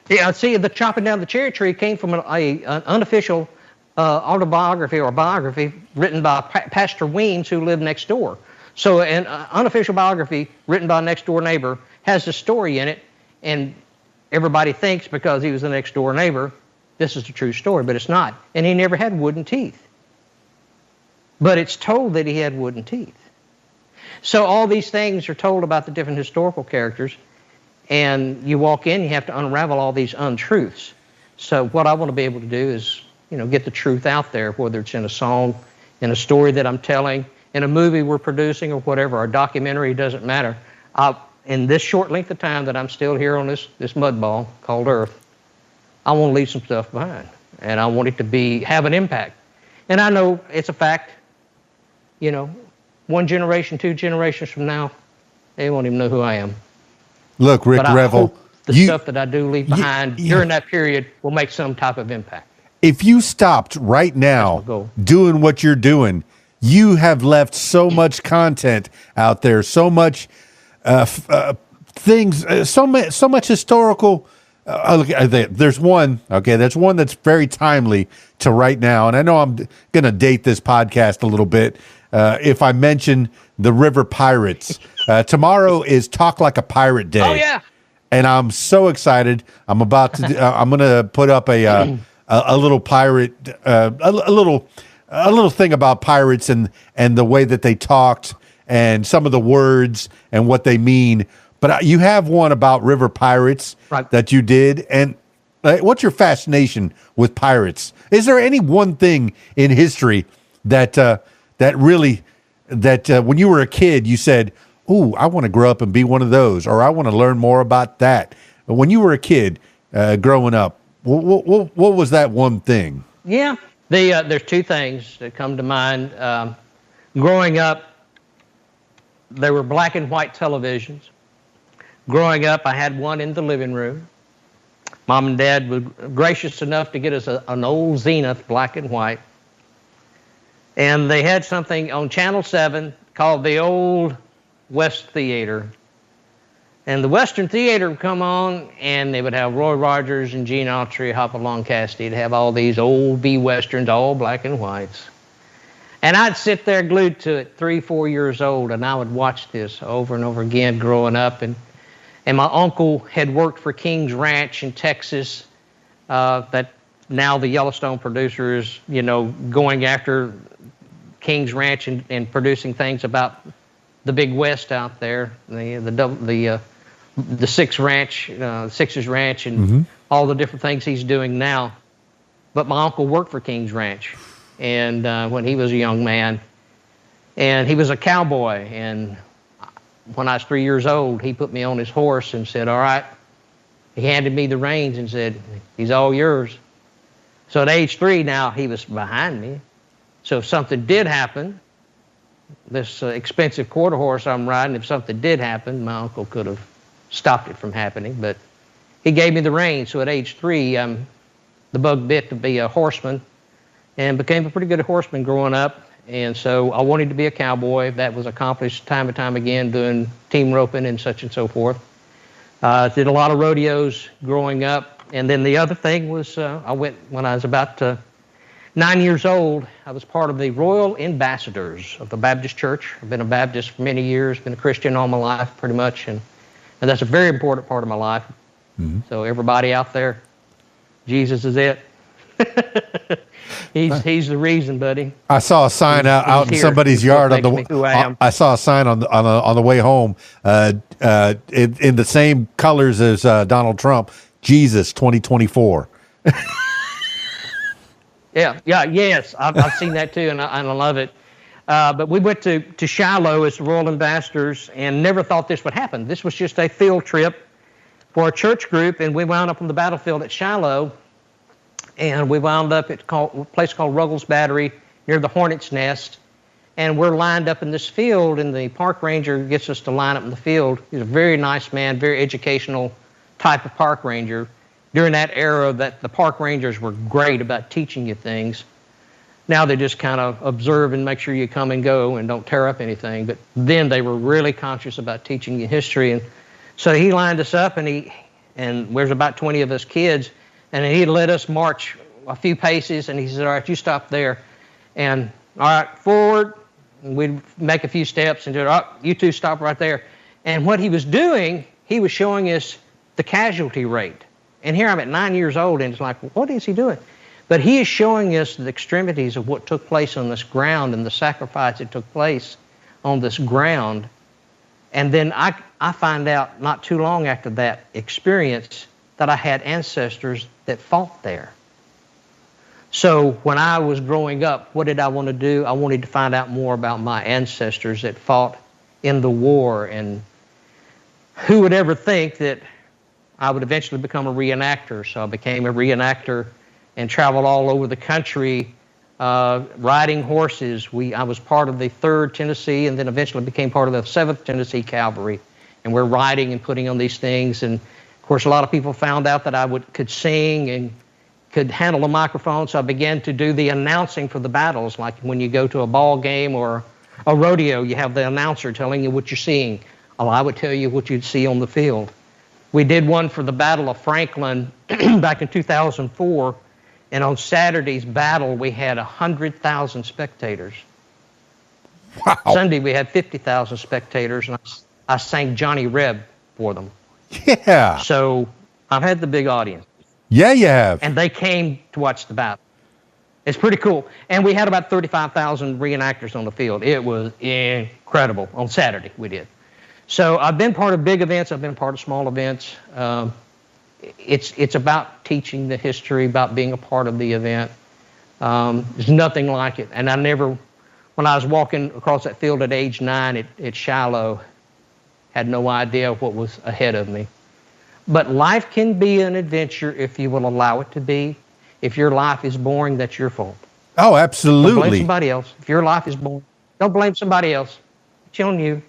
Yeah, see, the chopping down the cherry tree came from an unofficial autobiography or biography written by Pastor Weems, who lived next door. So an unofficial biography written by a next-door neighbor has a story in it, and everybody thinks because he was the next-door neighbor, this is the true story, but it's not. And he never had wooden teeth. But it's told that he had wooden teeth. So all these things are told about the different historical characters, and you walk in, you have to unravel all these untruths. So what I want to be able to do is, get the truth out there, whether it's in a song, in a story that I'm telling, in a movie we're producing, or whatever, or a documentary, it doesn't matter. In this short length of time that I'm still here on this mud ball called Earth, I want to leave some stuff behind, and I want it to have an impact. And I know it's a fact. 1 generation, 2 generations from now, they won't even know who I am. Look, Rick Revel, the stuff that I do leave behind during that period will make some type of impact. If you stopped right now doing what you're doing, you have left so much content out there, so much things, so much historical. There's one, there's one that's very timely to right now, and I know I'm going to date this podcast a little bit if I mention the River Pirates. Tomorrow is Talk Like a Pirate Day. Oh yeah, and I'm so excited. I'm about to. I'm going to put up a little pirate, a little thing about pirates and the way that they talked and some of the words and what they mean. But you have one about river pirates that you did. And what's your fascination with pirates? Is there any one thing in history that really when you were a kid you said, "Ooh, I want to grow up and be one of those," or "I want to learn more about that"? When you were a kid growing up, what was that one thing? Yeah, there's two things that come to mind. Growing up, there were black and white televisions. Growing up, I had one in the living room. Mom and Dad were gracious enough to get us an old Zenith, black and white. And they had something on Channel 7 called the Old West Theater. And the Western Theater would come on, and they would have Roy Rogers and Gene Autry, Hopalong Cassidy. They'd have all these old B-Westerns, all black and whites. And I'd sit there glued to it, 3, 4 years old, and I would watch this over and over again growing up. And my uncle had worked for King's Ranch in Texas, that now the Yellowstone producers, going after King's Ranch and producing things about the Big West out there, the Sixers Ranch, and all the different things he's doing now. But my uncle worked for King's Ranch, and when he was a young man, and he was a cowboy. And when I was 3 years old, he put me on his horse and said, "All right." He handed me the reins and said, "He's all yours." So at age 3 now, he was behind me. So if something did happen, this expensive quarter horse I'm riding, if something did happen, my uncle could have stopped it from happening. But he gave me the reins. So at age 3, the bug bit to be a horseman, and became a pretty good horseman growing up. And so I wanted to be a cowboy. That was accomplished time and time again, doing team roping and such and so forth. Did a lot of rodeos growing up. And then the other thing was I went when I was about 9 years old. I was part of the Royal Ambassadors of the Baptist Church. I've been a Baptist for many years, been a Christian all my life pretty much. And that's a very important part of my life. So everybody out there, Jesus is it. He's the reason, buddy. I saw a sign out in somebody's yard on the. I saw a sign on the way home, in the same colors as Donald Trump. Jesus 2024. Yes, I've seen that too, and I love it. But we went to Shiloh as the Royal Ambassadors, and never thought this would happen. This was just a field trip for a church group, and we wound up on the battlefield at Shiloh. And we wound up at a place called Ruggles Battery near the Hornet's Nest. And we're lined up in this field, and the park ranger gets us to line up in the field. He's a very nice man, very educational type of park ranger. During that era, that the park rangers were great about teaching you things. Now they just kind of observe and make sure you come and go and don't tear up anything. But then they were really conscious about teaching you history. And so he lined us up, and there's about 20 of us kids. And he let us march a few paces, and he said, "All right, you stop there." And, "All right, forward." And we'd make a few steps and do, "Oh, you two stop right there." And what he was doing, he was showing us the casualty rate. And here I'm at 9 years old, and it's like, what is he doing? But he is showing us the extremities of what took place on this ground and the sacrifice that took place on this ground. And then I find out not too long after that experience that I had ancestors that fought there. So when I was growing up, what did I want to do? I wanted to find out more about my ancestors that fought in the war. And who would ever think that I would eventually become a reenactor? So I became a reenactor and traveled all over the country riding horses. I was part of the 3rd Tennessee, and then eventually became part of the 7th Tennessee Cavalry. And we're riding and putting on these things. And of course, a lot of people found out that I could sing and could handle a microphone, so I began to do the announcing for the battles. Like when you go to a ball game or a rodeo, you have the announcer telling you what you're seeing. Well, I would tell you what you'd see on the field. We did one for the Battle of Franklin back in 2004, and on Saturday's battle, we had 100,000 spectators. Wow. Sunday, we had 50,000 spectators, and I sang Johnny Reb for them. Yeah. So I've had the big audience. Yeah, you have. And they came to watch the battle. It's pretty cool. And we had about 35,000 reenactors on the field. It was incredible. On Saturday, we did. So I've been part of big events. I've been part of small events. It's about teaching the history, about being a part of the event. There's nothing like it. And when I was walking across that field at age 9 at Shiloh, had no idea what was ahead of me. But life can be an adventure if you will allow it to be. If your life is boring, that's your fault. Oh, absolutely. Don't blame somebody else. If your life is boring, don't blame somebody else. It's on you.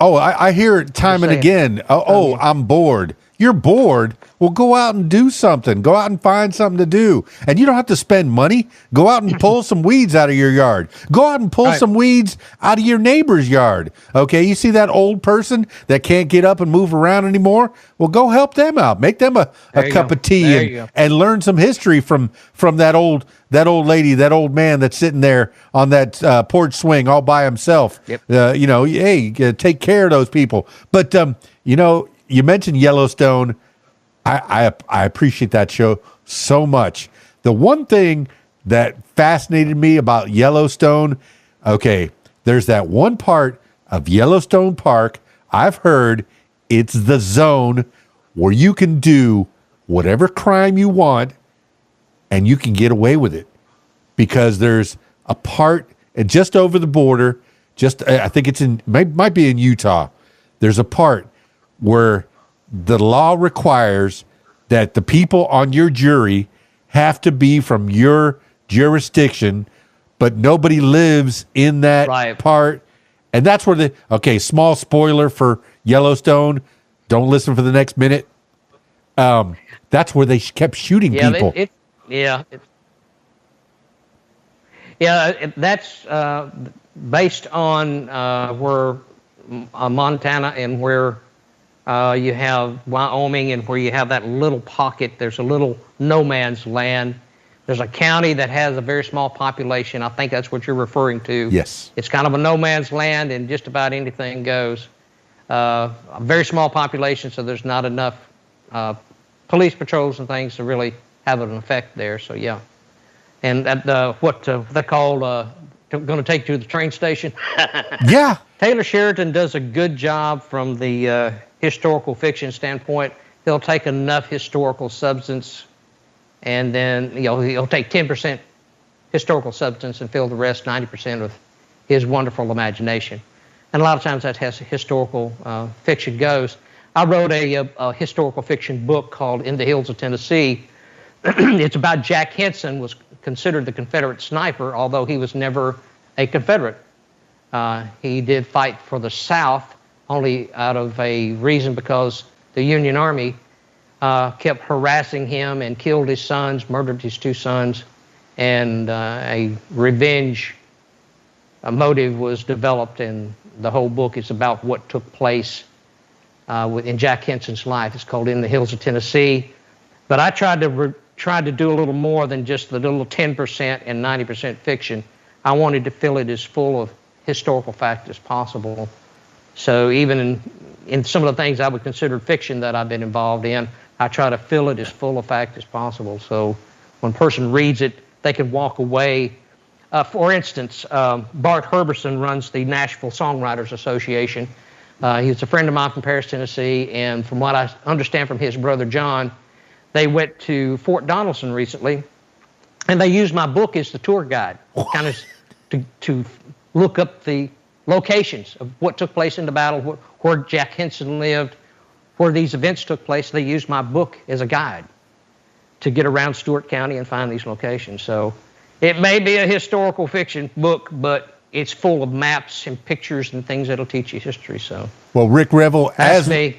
Oh, I hear it time and again. Oh, I'm bored. You're bored? Well, go out and do something. Go out and find something to do. And you don't have to spend money. Go out and pull some weeds out of your yard. Go out and pull some weeds out of your neighbor's yard. Okay, you see that old person that can't get up and move around anymore? Well, go help them out. Make them a cup of tea and learn some history from that old lady, that old man that's sitting there on that porch swing all by himself. Yep. Hey, take care of those people. But, you mentioned Yellowstone. I appreciate that show so much. The one thing that fascinated me about Yellowstone, okay, there's that one part of Yellowstone Park, I've heard it's the zone where you can do whatever crime you want and you can get away with it. Because there's a part just over the border, I think it's might be in Utah. There's a part where the law requires that the people on your jury have to be from your jurisdiction, but nobody lives in that part. And that's where small spoiler for Yellowstone. Don't listen for the next minute. That's where they kept shooting people. That's based on where Montana and where you have Wyoming and where you have that little pocket. There's a little no man's land. There's a county that has a very small population. I think that's what you're referring to. Yes. It's kind of a no man's land and just about anything goes. A very small population, so there's not enough police patrols and things to really have an effect there. So, yeah. And what they call going to take you to the train station. Yeah. Taylor Sheridan does a good job from the historical fiction standpoint. He'll take enough historical substance, and then he'll take 10% historical substance and fill the rest 90% with his wonderful imagination. And a lot of times that's how historical fiction goes. I wrote a historical fiction book called In the Hills of Tennessee. It's about Jack Henson, was considered the Confederate sniper, although he was never a Confederate. He did fight for the South, only out of a reason because the Union Army kept harassing him and killed his sons, murdered his 2 sons, and a revenge motive was developed, and the whole book is about what took place in Jack Henson's life. It's called In the Hills of Tennessee. But I tried to do a little more than just the little 10% and 90% fiction. I wanted to fill it as full of historical fact as possible. So even in some of the things I would consider fiction that I've been involved in, I try to fill it as full of fact as possible. So when a person reads it, they can walk away. For instance, Bart Herberson runs the Nashville Songwriters Association. He's a friend of mine from Paris, Tennessee, and from what I understand from his brother John, they went to Fort Donelson recently, and they used my book as the tour guide, kind of to look up the locations of what took place in the battle, where Jack Henson lived, where these events took place. They used my book as a guide to get around Stewart County and find these locations. So it may be a historical fiction book, but it's full of maps and pictures and things that'll teach you history. So, well, Rick Revel, as we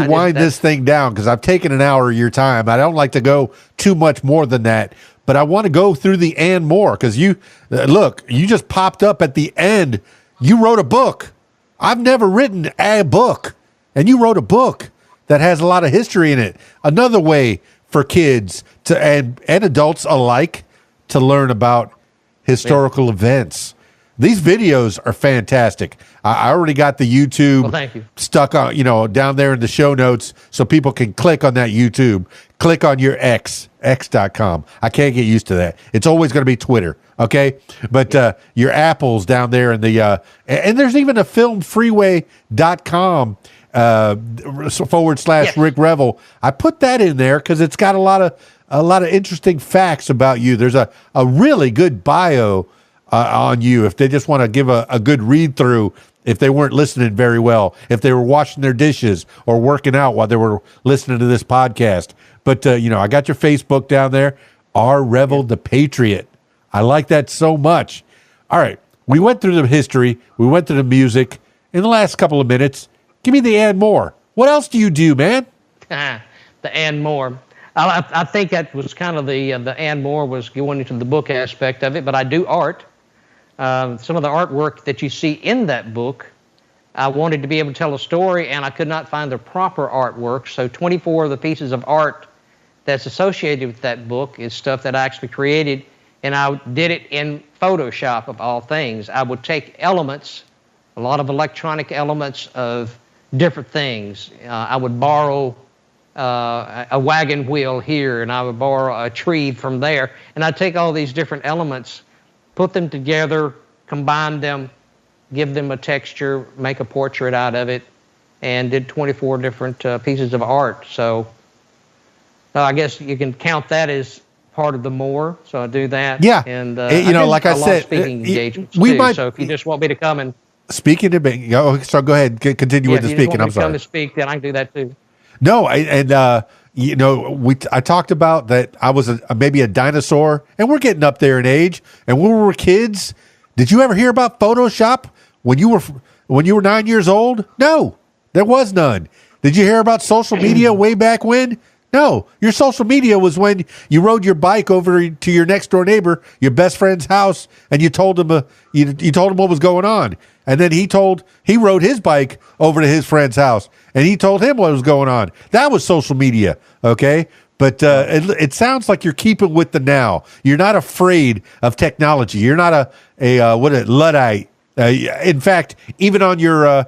wind this thing down, because I've taken an hour of your time, I don't like to go too much more than that, but I want to go through the and more, because you just popped up at the end. You wrote a book. I've never written a book, and you wrote a book that has a lot of history in it. Another way for kids and adults alike to learn about historical events. These videos are fantastic. I already got the YouTube stuck on, down there in the show notes, so people can click on that YouTube. Click on your x.com. I can't get used to that. It's always going to be Twitter, okay? But your Apple's down there in the and there's even a filmfreeway.com / Rick Revel. I put that in there because it's got a lot of interesting facts about you. There's a really good bio on you if they just want to give a good read through, if they weren't listening very well, if they were washing their dishes or working out while they were listening to this podcast. But, I got your Facebook down there, R. Revel the Patriot. I like that so much. All right. We went through the history. We went through the music. In the last couple of minutes, give me the and more. What else do you do, man? The and more. I think that was kind of the and more was going into the book aspect of it, but I do art. Some of the artwork that you see in that book, I wanted to be able to tell a story, and I could not find the proper artwork. So 24 of the pieces of art that's associated with that book is stuff that I actually created, and I did it in Photoshop, of all things. I would take elements, a lot of electronic elements of different things. I would borrow a wagon wheel here, and I would borrow a tree from there. And I'd take all these different elements, put them together, combine them, give them a texture, make a portrait out of it, and did 24 different pieces of art. So I guess you can count that as part of the more. So I do that. Yeah. And like I said, speaking engagements we too. might. So if you just want me to come and Speaking to me, so go ahead, continue with the speaking. I'm sorry. Come to speak, then I can do that too. No, I talked about that I was maybe a dinosaur, and we're getting up there in age. And when we were kids, did you ever hear about Photoshop when you were 9 years old? No, there was none. Did you hear about social media way back when? No, your social media was when you rode your bike over to your next door neighbor, your best friend's house, and you told him you told him what was going on, and then he rode his bike over to his friend's house, and he told him what was going on. That was social media, okay? But it sounds like you're keeping with the now. You're not afraid of technology. You're not a Luddite. In fact, even on your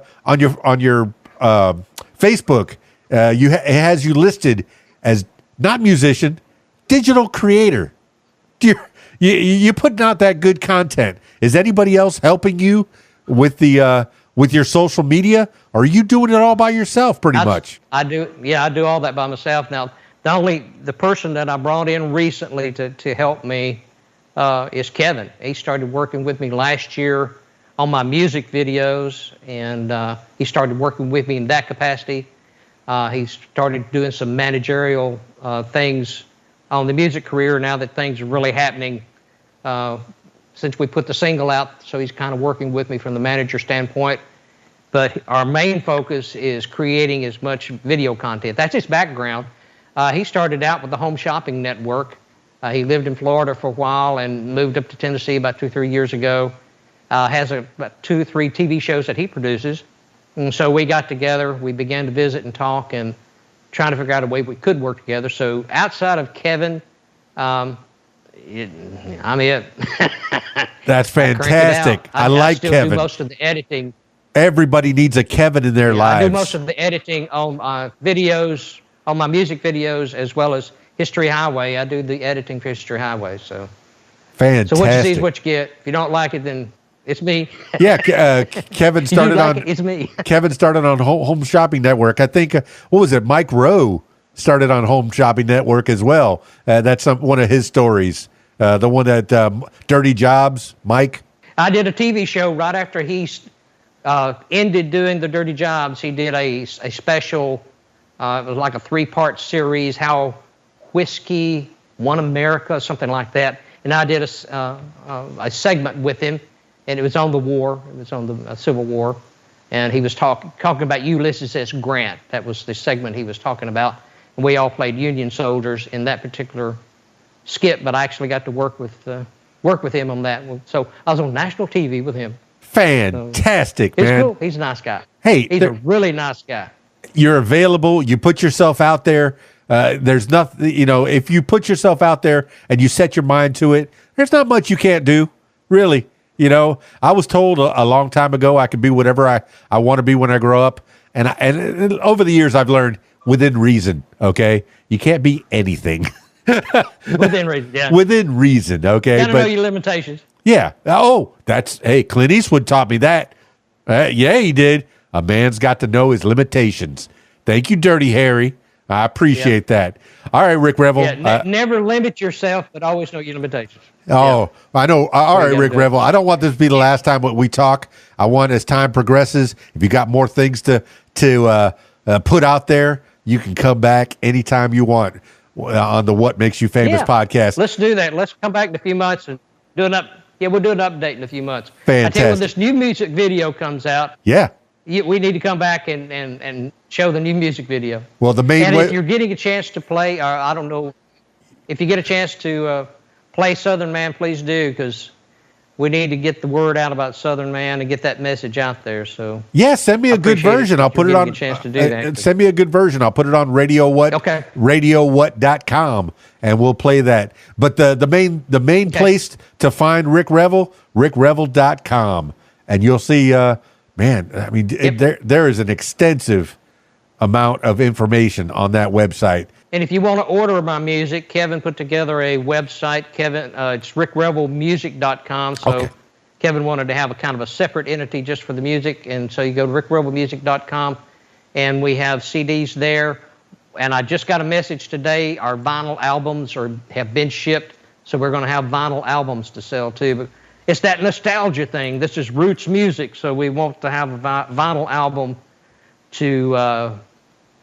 Facebook, it has you listed as not musician, digital creator. You putting out that good content. Is anybody else helping you with your social media? Or are you doing it all by yourself pretty much? I do. Yeah, I do all that by myself. Now, the person that I brought in recently to help me is Kevin. He started working with me last year on my music videos, and he started working with me in that capacity. He started doing some managerial things on the music career now that things are really happening since we put the single out. So he's kind of working with me from the manager standpoint. But our main focus is creating as much video content. That's his background. He started out with the Home Shopping Network. He lived in Florida for a while and moved up to Tennessee about 2-3 years ago. Has about 2-3 TV shows that he produces. And so we got together, we began to visit and talk and trying to figure out a way we could work together. So outside of Kevin, I'm it. That's fantastic. I like still Kevin. Do most of the editing. Everybody needs a Kevin in their lives. I do most of the editing on videos, on my music videos, as well as History Highway. I do the editing for History Highway. So fantastic. So what you see is what you get. If you don't like it, then it's me. Yeah, Kevin started it's me. Kevin started on Home Shopping Network. I think what was it? Mike Rowe started on Home Shopping Network as well. That's one of his stories. The one that Dirty Jobs, Mike. I did a TV show right after he ended doing the Dirty Jobs. He did a special. It was like a 3-part series. How whiskey won America, something like that. And I did a segment with him. And it was on the war. It was on the Civil War. And he was talking about Ulysses S. Grant. That was the segment he was talking about. And we all played Union soldiers in that particular skit, but I actually got to work with him on that one. So I was on national TV with him. Fantastic, man. It's cool. He's a nice guy. Hey, he's a really nice guy. You're available. You put yourself out there. There's nothing, if you put yourself out there and you set your mind to it, there's not much you can't do, really. I was told a long time ago I could be whatever I want to be when I grow up. And over the years, I've learned within reason, okay? You can't be anything. Within reason, yeah. Within reason, okay? You gotta know your limitations. Yeah. Oh, Clint Eastwood taught me that. Yeah, he did. A man's got to know his limitations. Thank you, Dirty Harry. I appreciate that. All right, Rick Revel. Yeah, never limit yourself, but always know your limitations. Oh, yeah. I know. All right, Rick Revel. I don't want this to be the last time we talk. I want, as time progresses, if you got more things to put out there, you can come back anytime you want on the What Makes You Famous podcast. Let's do that. Let's come back in a few months and do an we'll do an update in a few months. Fantastic. I tell you, when this new music video comes out, we need to come back and show the new music video. Well, if you're getting a chance to play, or I don't know, if you get a chance to play Southern Man, please do, because we need to get the word out about Southern Man and get that message out there. So send me a good version. I'll put it on. A chance to do that. Send me a good version. I'll put it on Radio What. Okay. RadioWhat.com, and we'll play that. But the main place to find Rick Revel, RickRevel.com, and you'll see. Man, I mean, there is an extensive amount of information on that website. And if you want to order my music, Kevin put together a website. It's rickrevelmusic.com. So okay. Kevin wanted to have a kind of a separate entity just for the music, and so you go to rickrevelmusic.com, and we have CDs there. And I just got a message today. Our vinyl albums have been shipped, so we're going to have vinyl albums to sell too. But it's that nostalgia thing. This is roots music, so we want to have a vinyl album to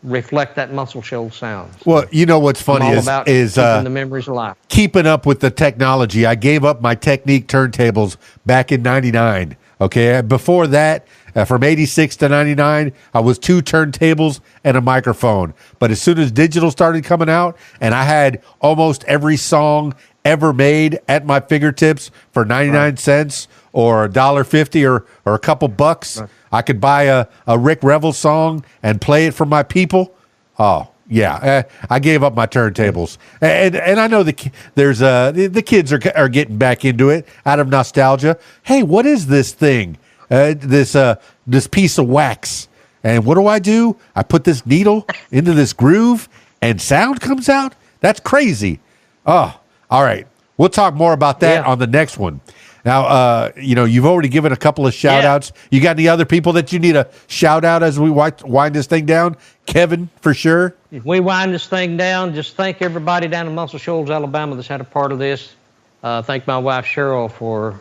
reflect that Muscle Shoals sound. Well, you know what's funny is keeping the memories alive. Keeping up with the technology. I gave up my Technique turntables back in '99. Okay, before that, from '86 to '99, I was 2 turntables and a microphone. But as soon as digital started coming out, and I had almost every song ever made at my fingertips for 99 cents or $1.50 or a couple bucks. Right. I could buy a Rick Revel song and play it for my people. Oh, yeah. I gave up my turntables. And I know the kids are getting back into it out of nostalgia. Hey, what is this thing? This piece of wax. And what do? I put this needle into this groove and sound comes out? That's crazy. Oh, all right. We'll talk more about that on the next one. Now, you've already given a couple of shout-outs. You got any other people that you need a shout-out as we wind this thing down? Kevin, for sure. If we wind this thing down, just thank everybody down in Muscle Shoals, Alabama that's had a part of this. Thank my wife, Cheryl, for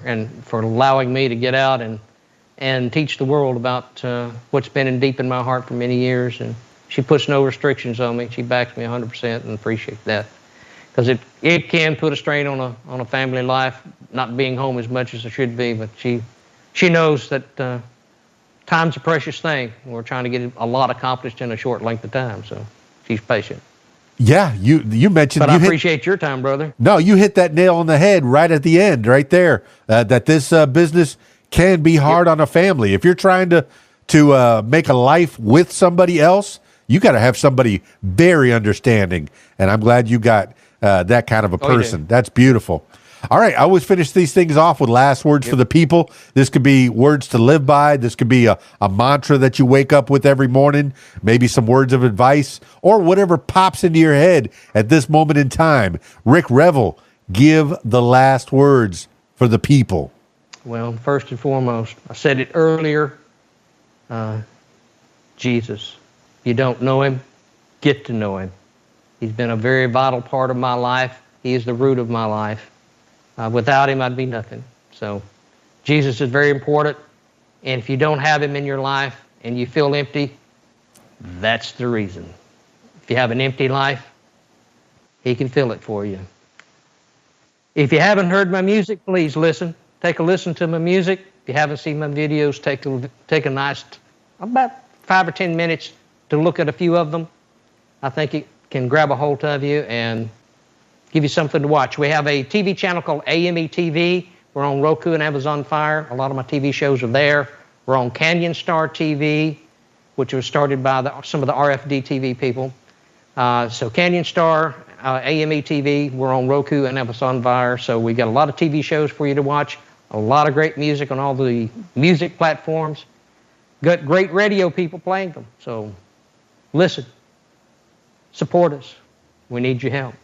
allowing me to get out and teach the world about what's been deep in my heart for many years. And she puts no restrictions on me. She backs me 100% and appreciate that. Because it can put a strain on a family life, not being home as much as it should be. But she knows that time's a precious thing. We're trying to get a lot accomplished in a short length of time. So she's patient. Yeah, you mentioned. But I appreciate your time, brother. No, you hit that nail on the head right at the end, right there. That this business can be hard on a family. If you're trying to make a life with somebody else, you got to have somebody very understanding. And I'm glad you got that kind of a person. That's beautiful. All right. I always finish these things off with last words for the people. This could be words to live by. This could be a mantra that you wake up with every morning, maybe some words of advice or whatever pops into your head at this moment in time. Rick Revel, give the last words for the people. Well, first and foremost, I said it earlier, Jesus. If you don't know him, get to know him. He's been a very vital part of my life. He is the root of my life. Without him, I'd be nothing. So Jesus is very important. And if you don't have him in your life and you feel empty, that's the reason. If you have an empty life, he can fill it for you. If you haven't heard my music, please listen. Take a listen to my music. If you haven't seen my videos, take a nice, about 5 or 10 minutes to look at a few of them. I think it can grab a hold of you and give you something to watch. We have a TV channel called AME TV. We're on Roku and Amazon Fire. A lot of my TV shows are there. We're on Canyon Star TV, which was started by some of the RFD TV people. So Canyon Star, AME TV, we're on Roku and Amazon Fire. So we got a lot of TV shows for you to watch. A lot of great music on all the music platforms. Got great radio people playing them. So listen. Support us. We need your help.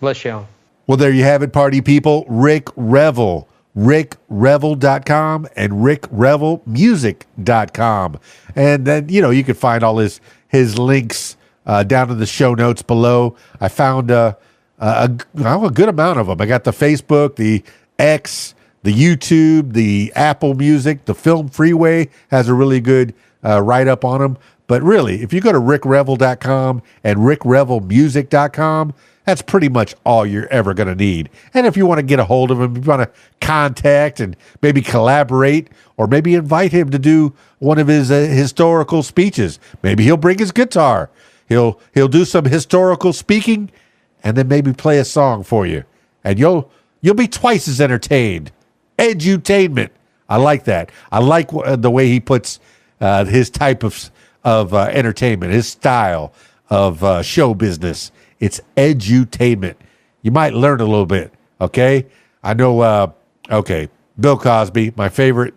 Bless y'all. Well, there you have it, party people. Rick Revel. rickrevel.com and rickrevelmusic.com. And then, you can find all his links down in the show notes below. I found a good amount of them. I got the Facebook, the X, the YouTube, the Apple Music, the Film Freeway has a really good write-up on them. But really, if you go to rickrevel.com and rickrevelmusic.com, that's pretty much all you're ever going to need. And if you want to get a hold of him, if you want to contact and maybe collaborate or maybe invite him to do one of his historical speeches, maybe he'll bring his guitar. He'll do some historical speaking and then maybe play a song for you. And you'll be twice as entertained. Edutainment. I like that. I like the way he puts his type of entertainment, his style of show business. It's edutainment. You might learn a little bit, okay? I know, Bill Cosby, my favorite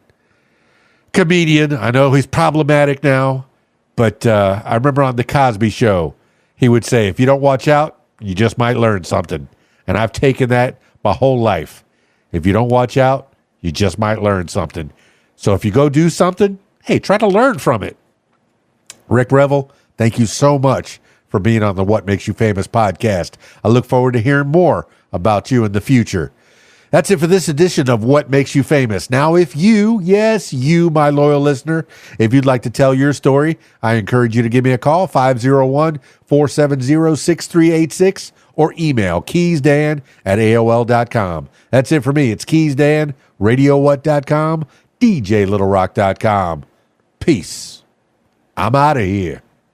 comedian. I know he's problematic now, But I remember on the Cosby Show, he would say, if you don't watch out, you just might learn something. And I've taken that my whole life. If you don't watch out, you just might learn something. So if you go do something, hey, try to learn from it. Rick Revel, thank you so much for being on the What Makes You Famous podcast. I look forward to hearing more about you in the future. That's it for this edition of What Makes You Famous. Now, if you, yes, you, my loyal listener, if you'd like to tell your story, I encourage you to give me a call, 501-470-6386, or email KeysDAN@AOL.com. That's it for me. It's KeysDAN, RadioWhat.com, DJLittleRock.com. Peace. I'm out of here.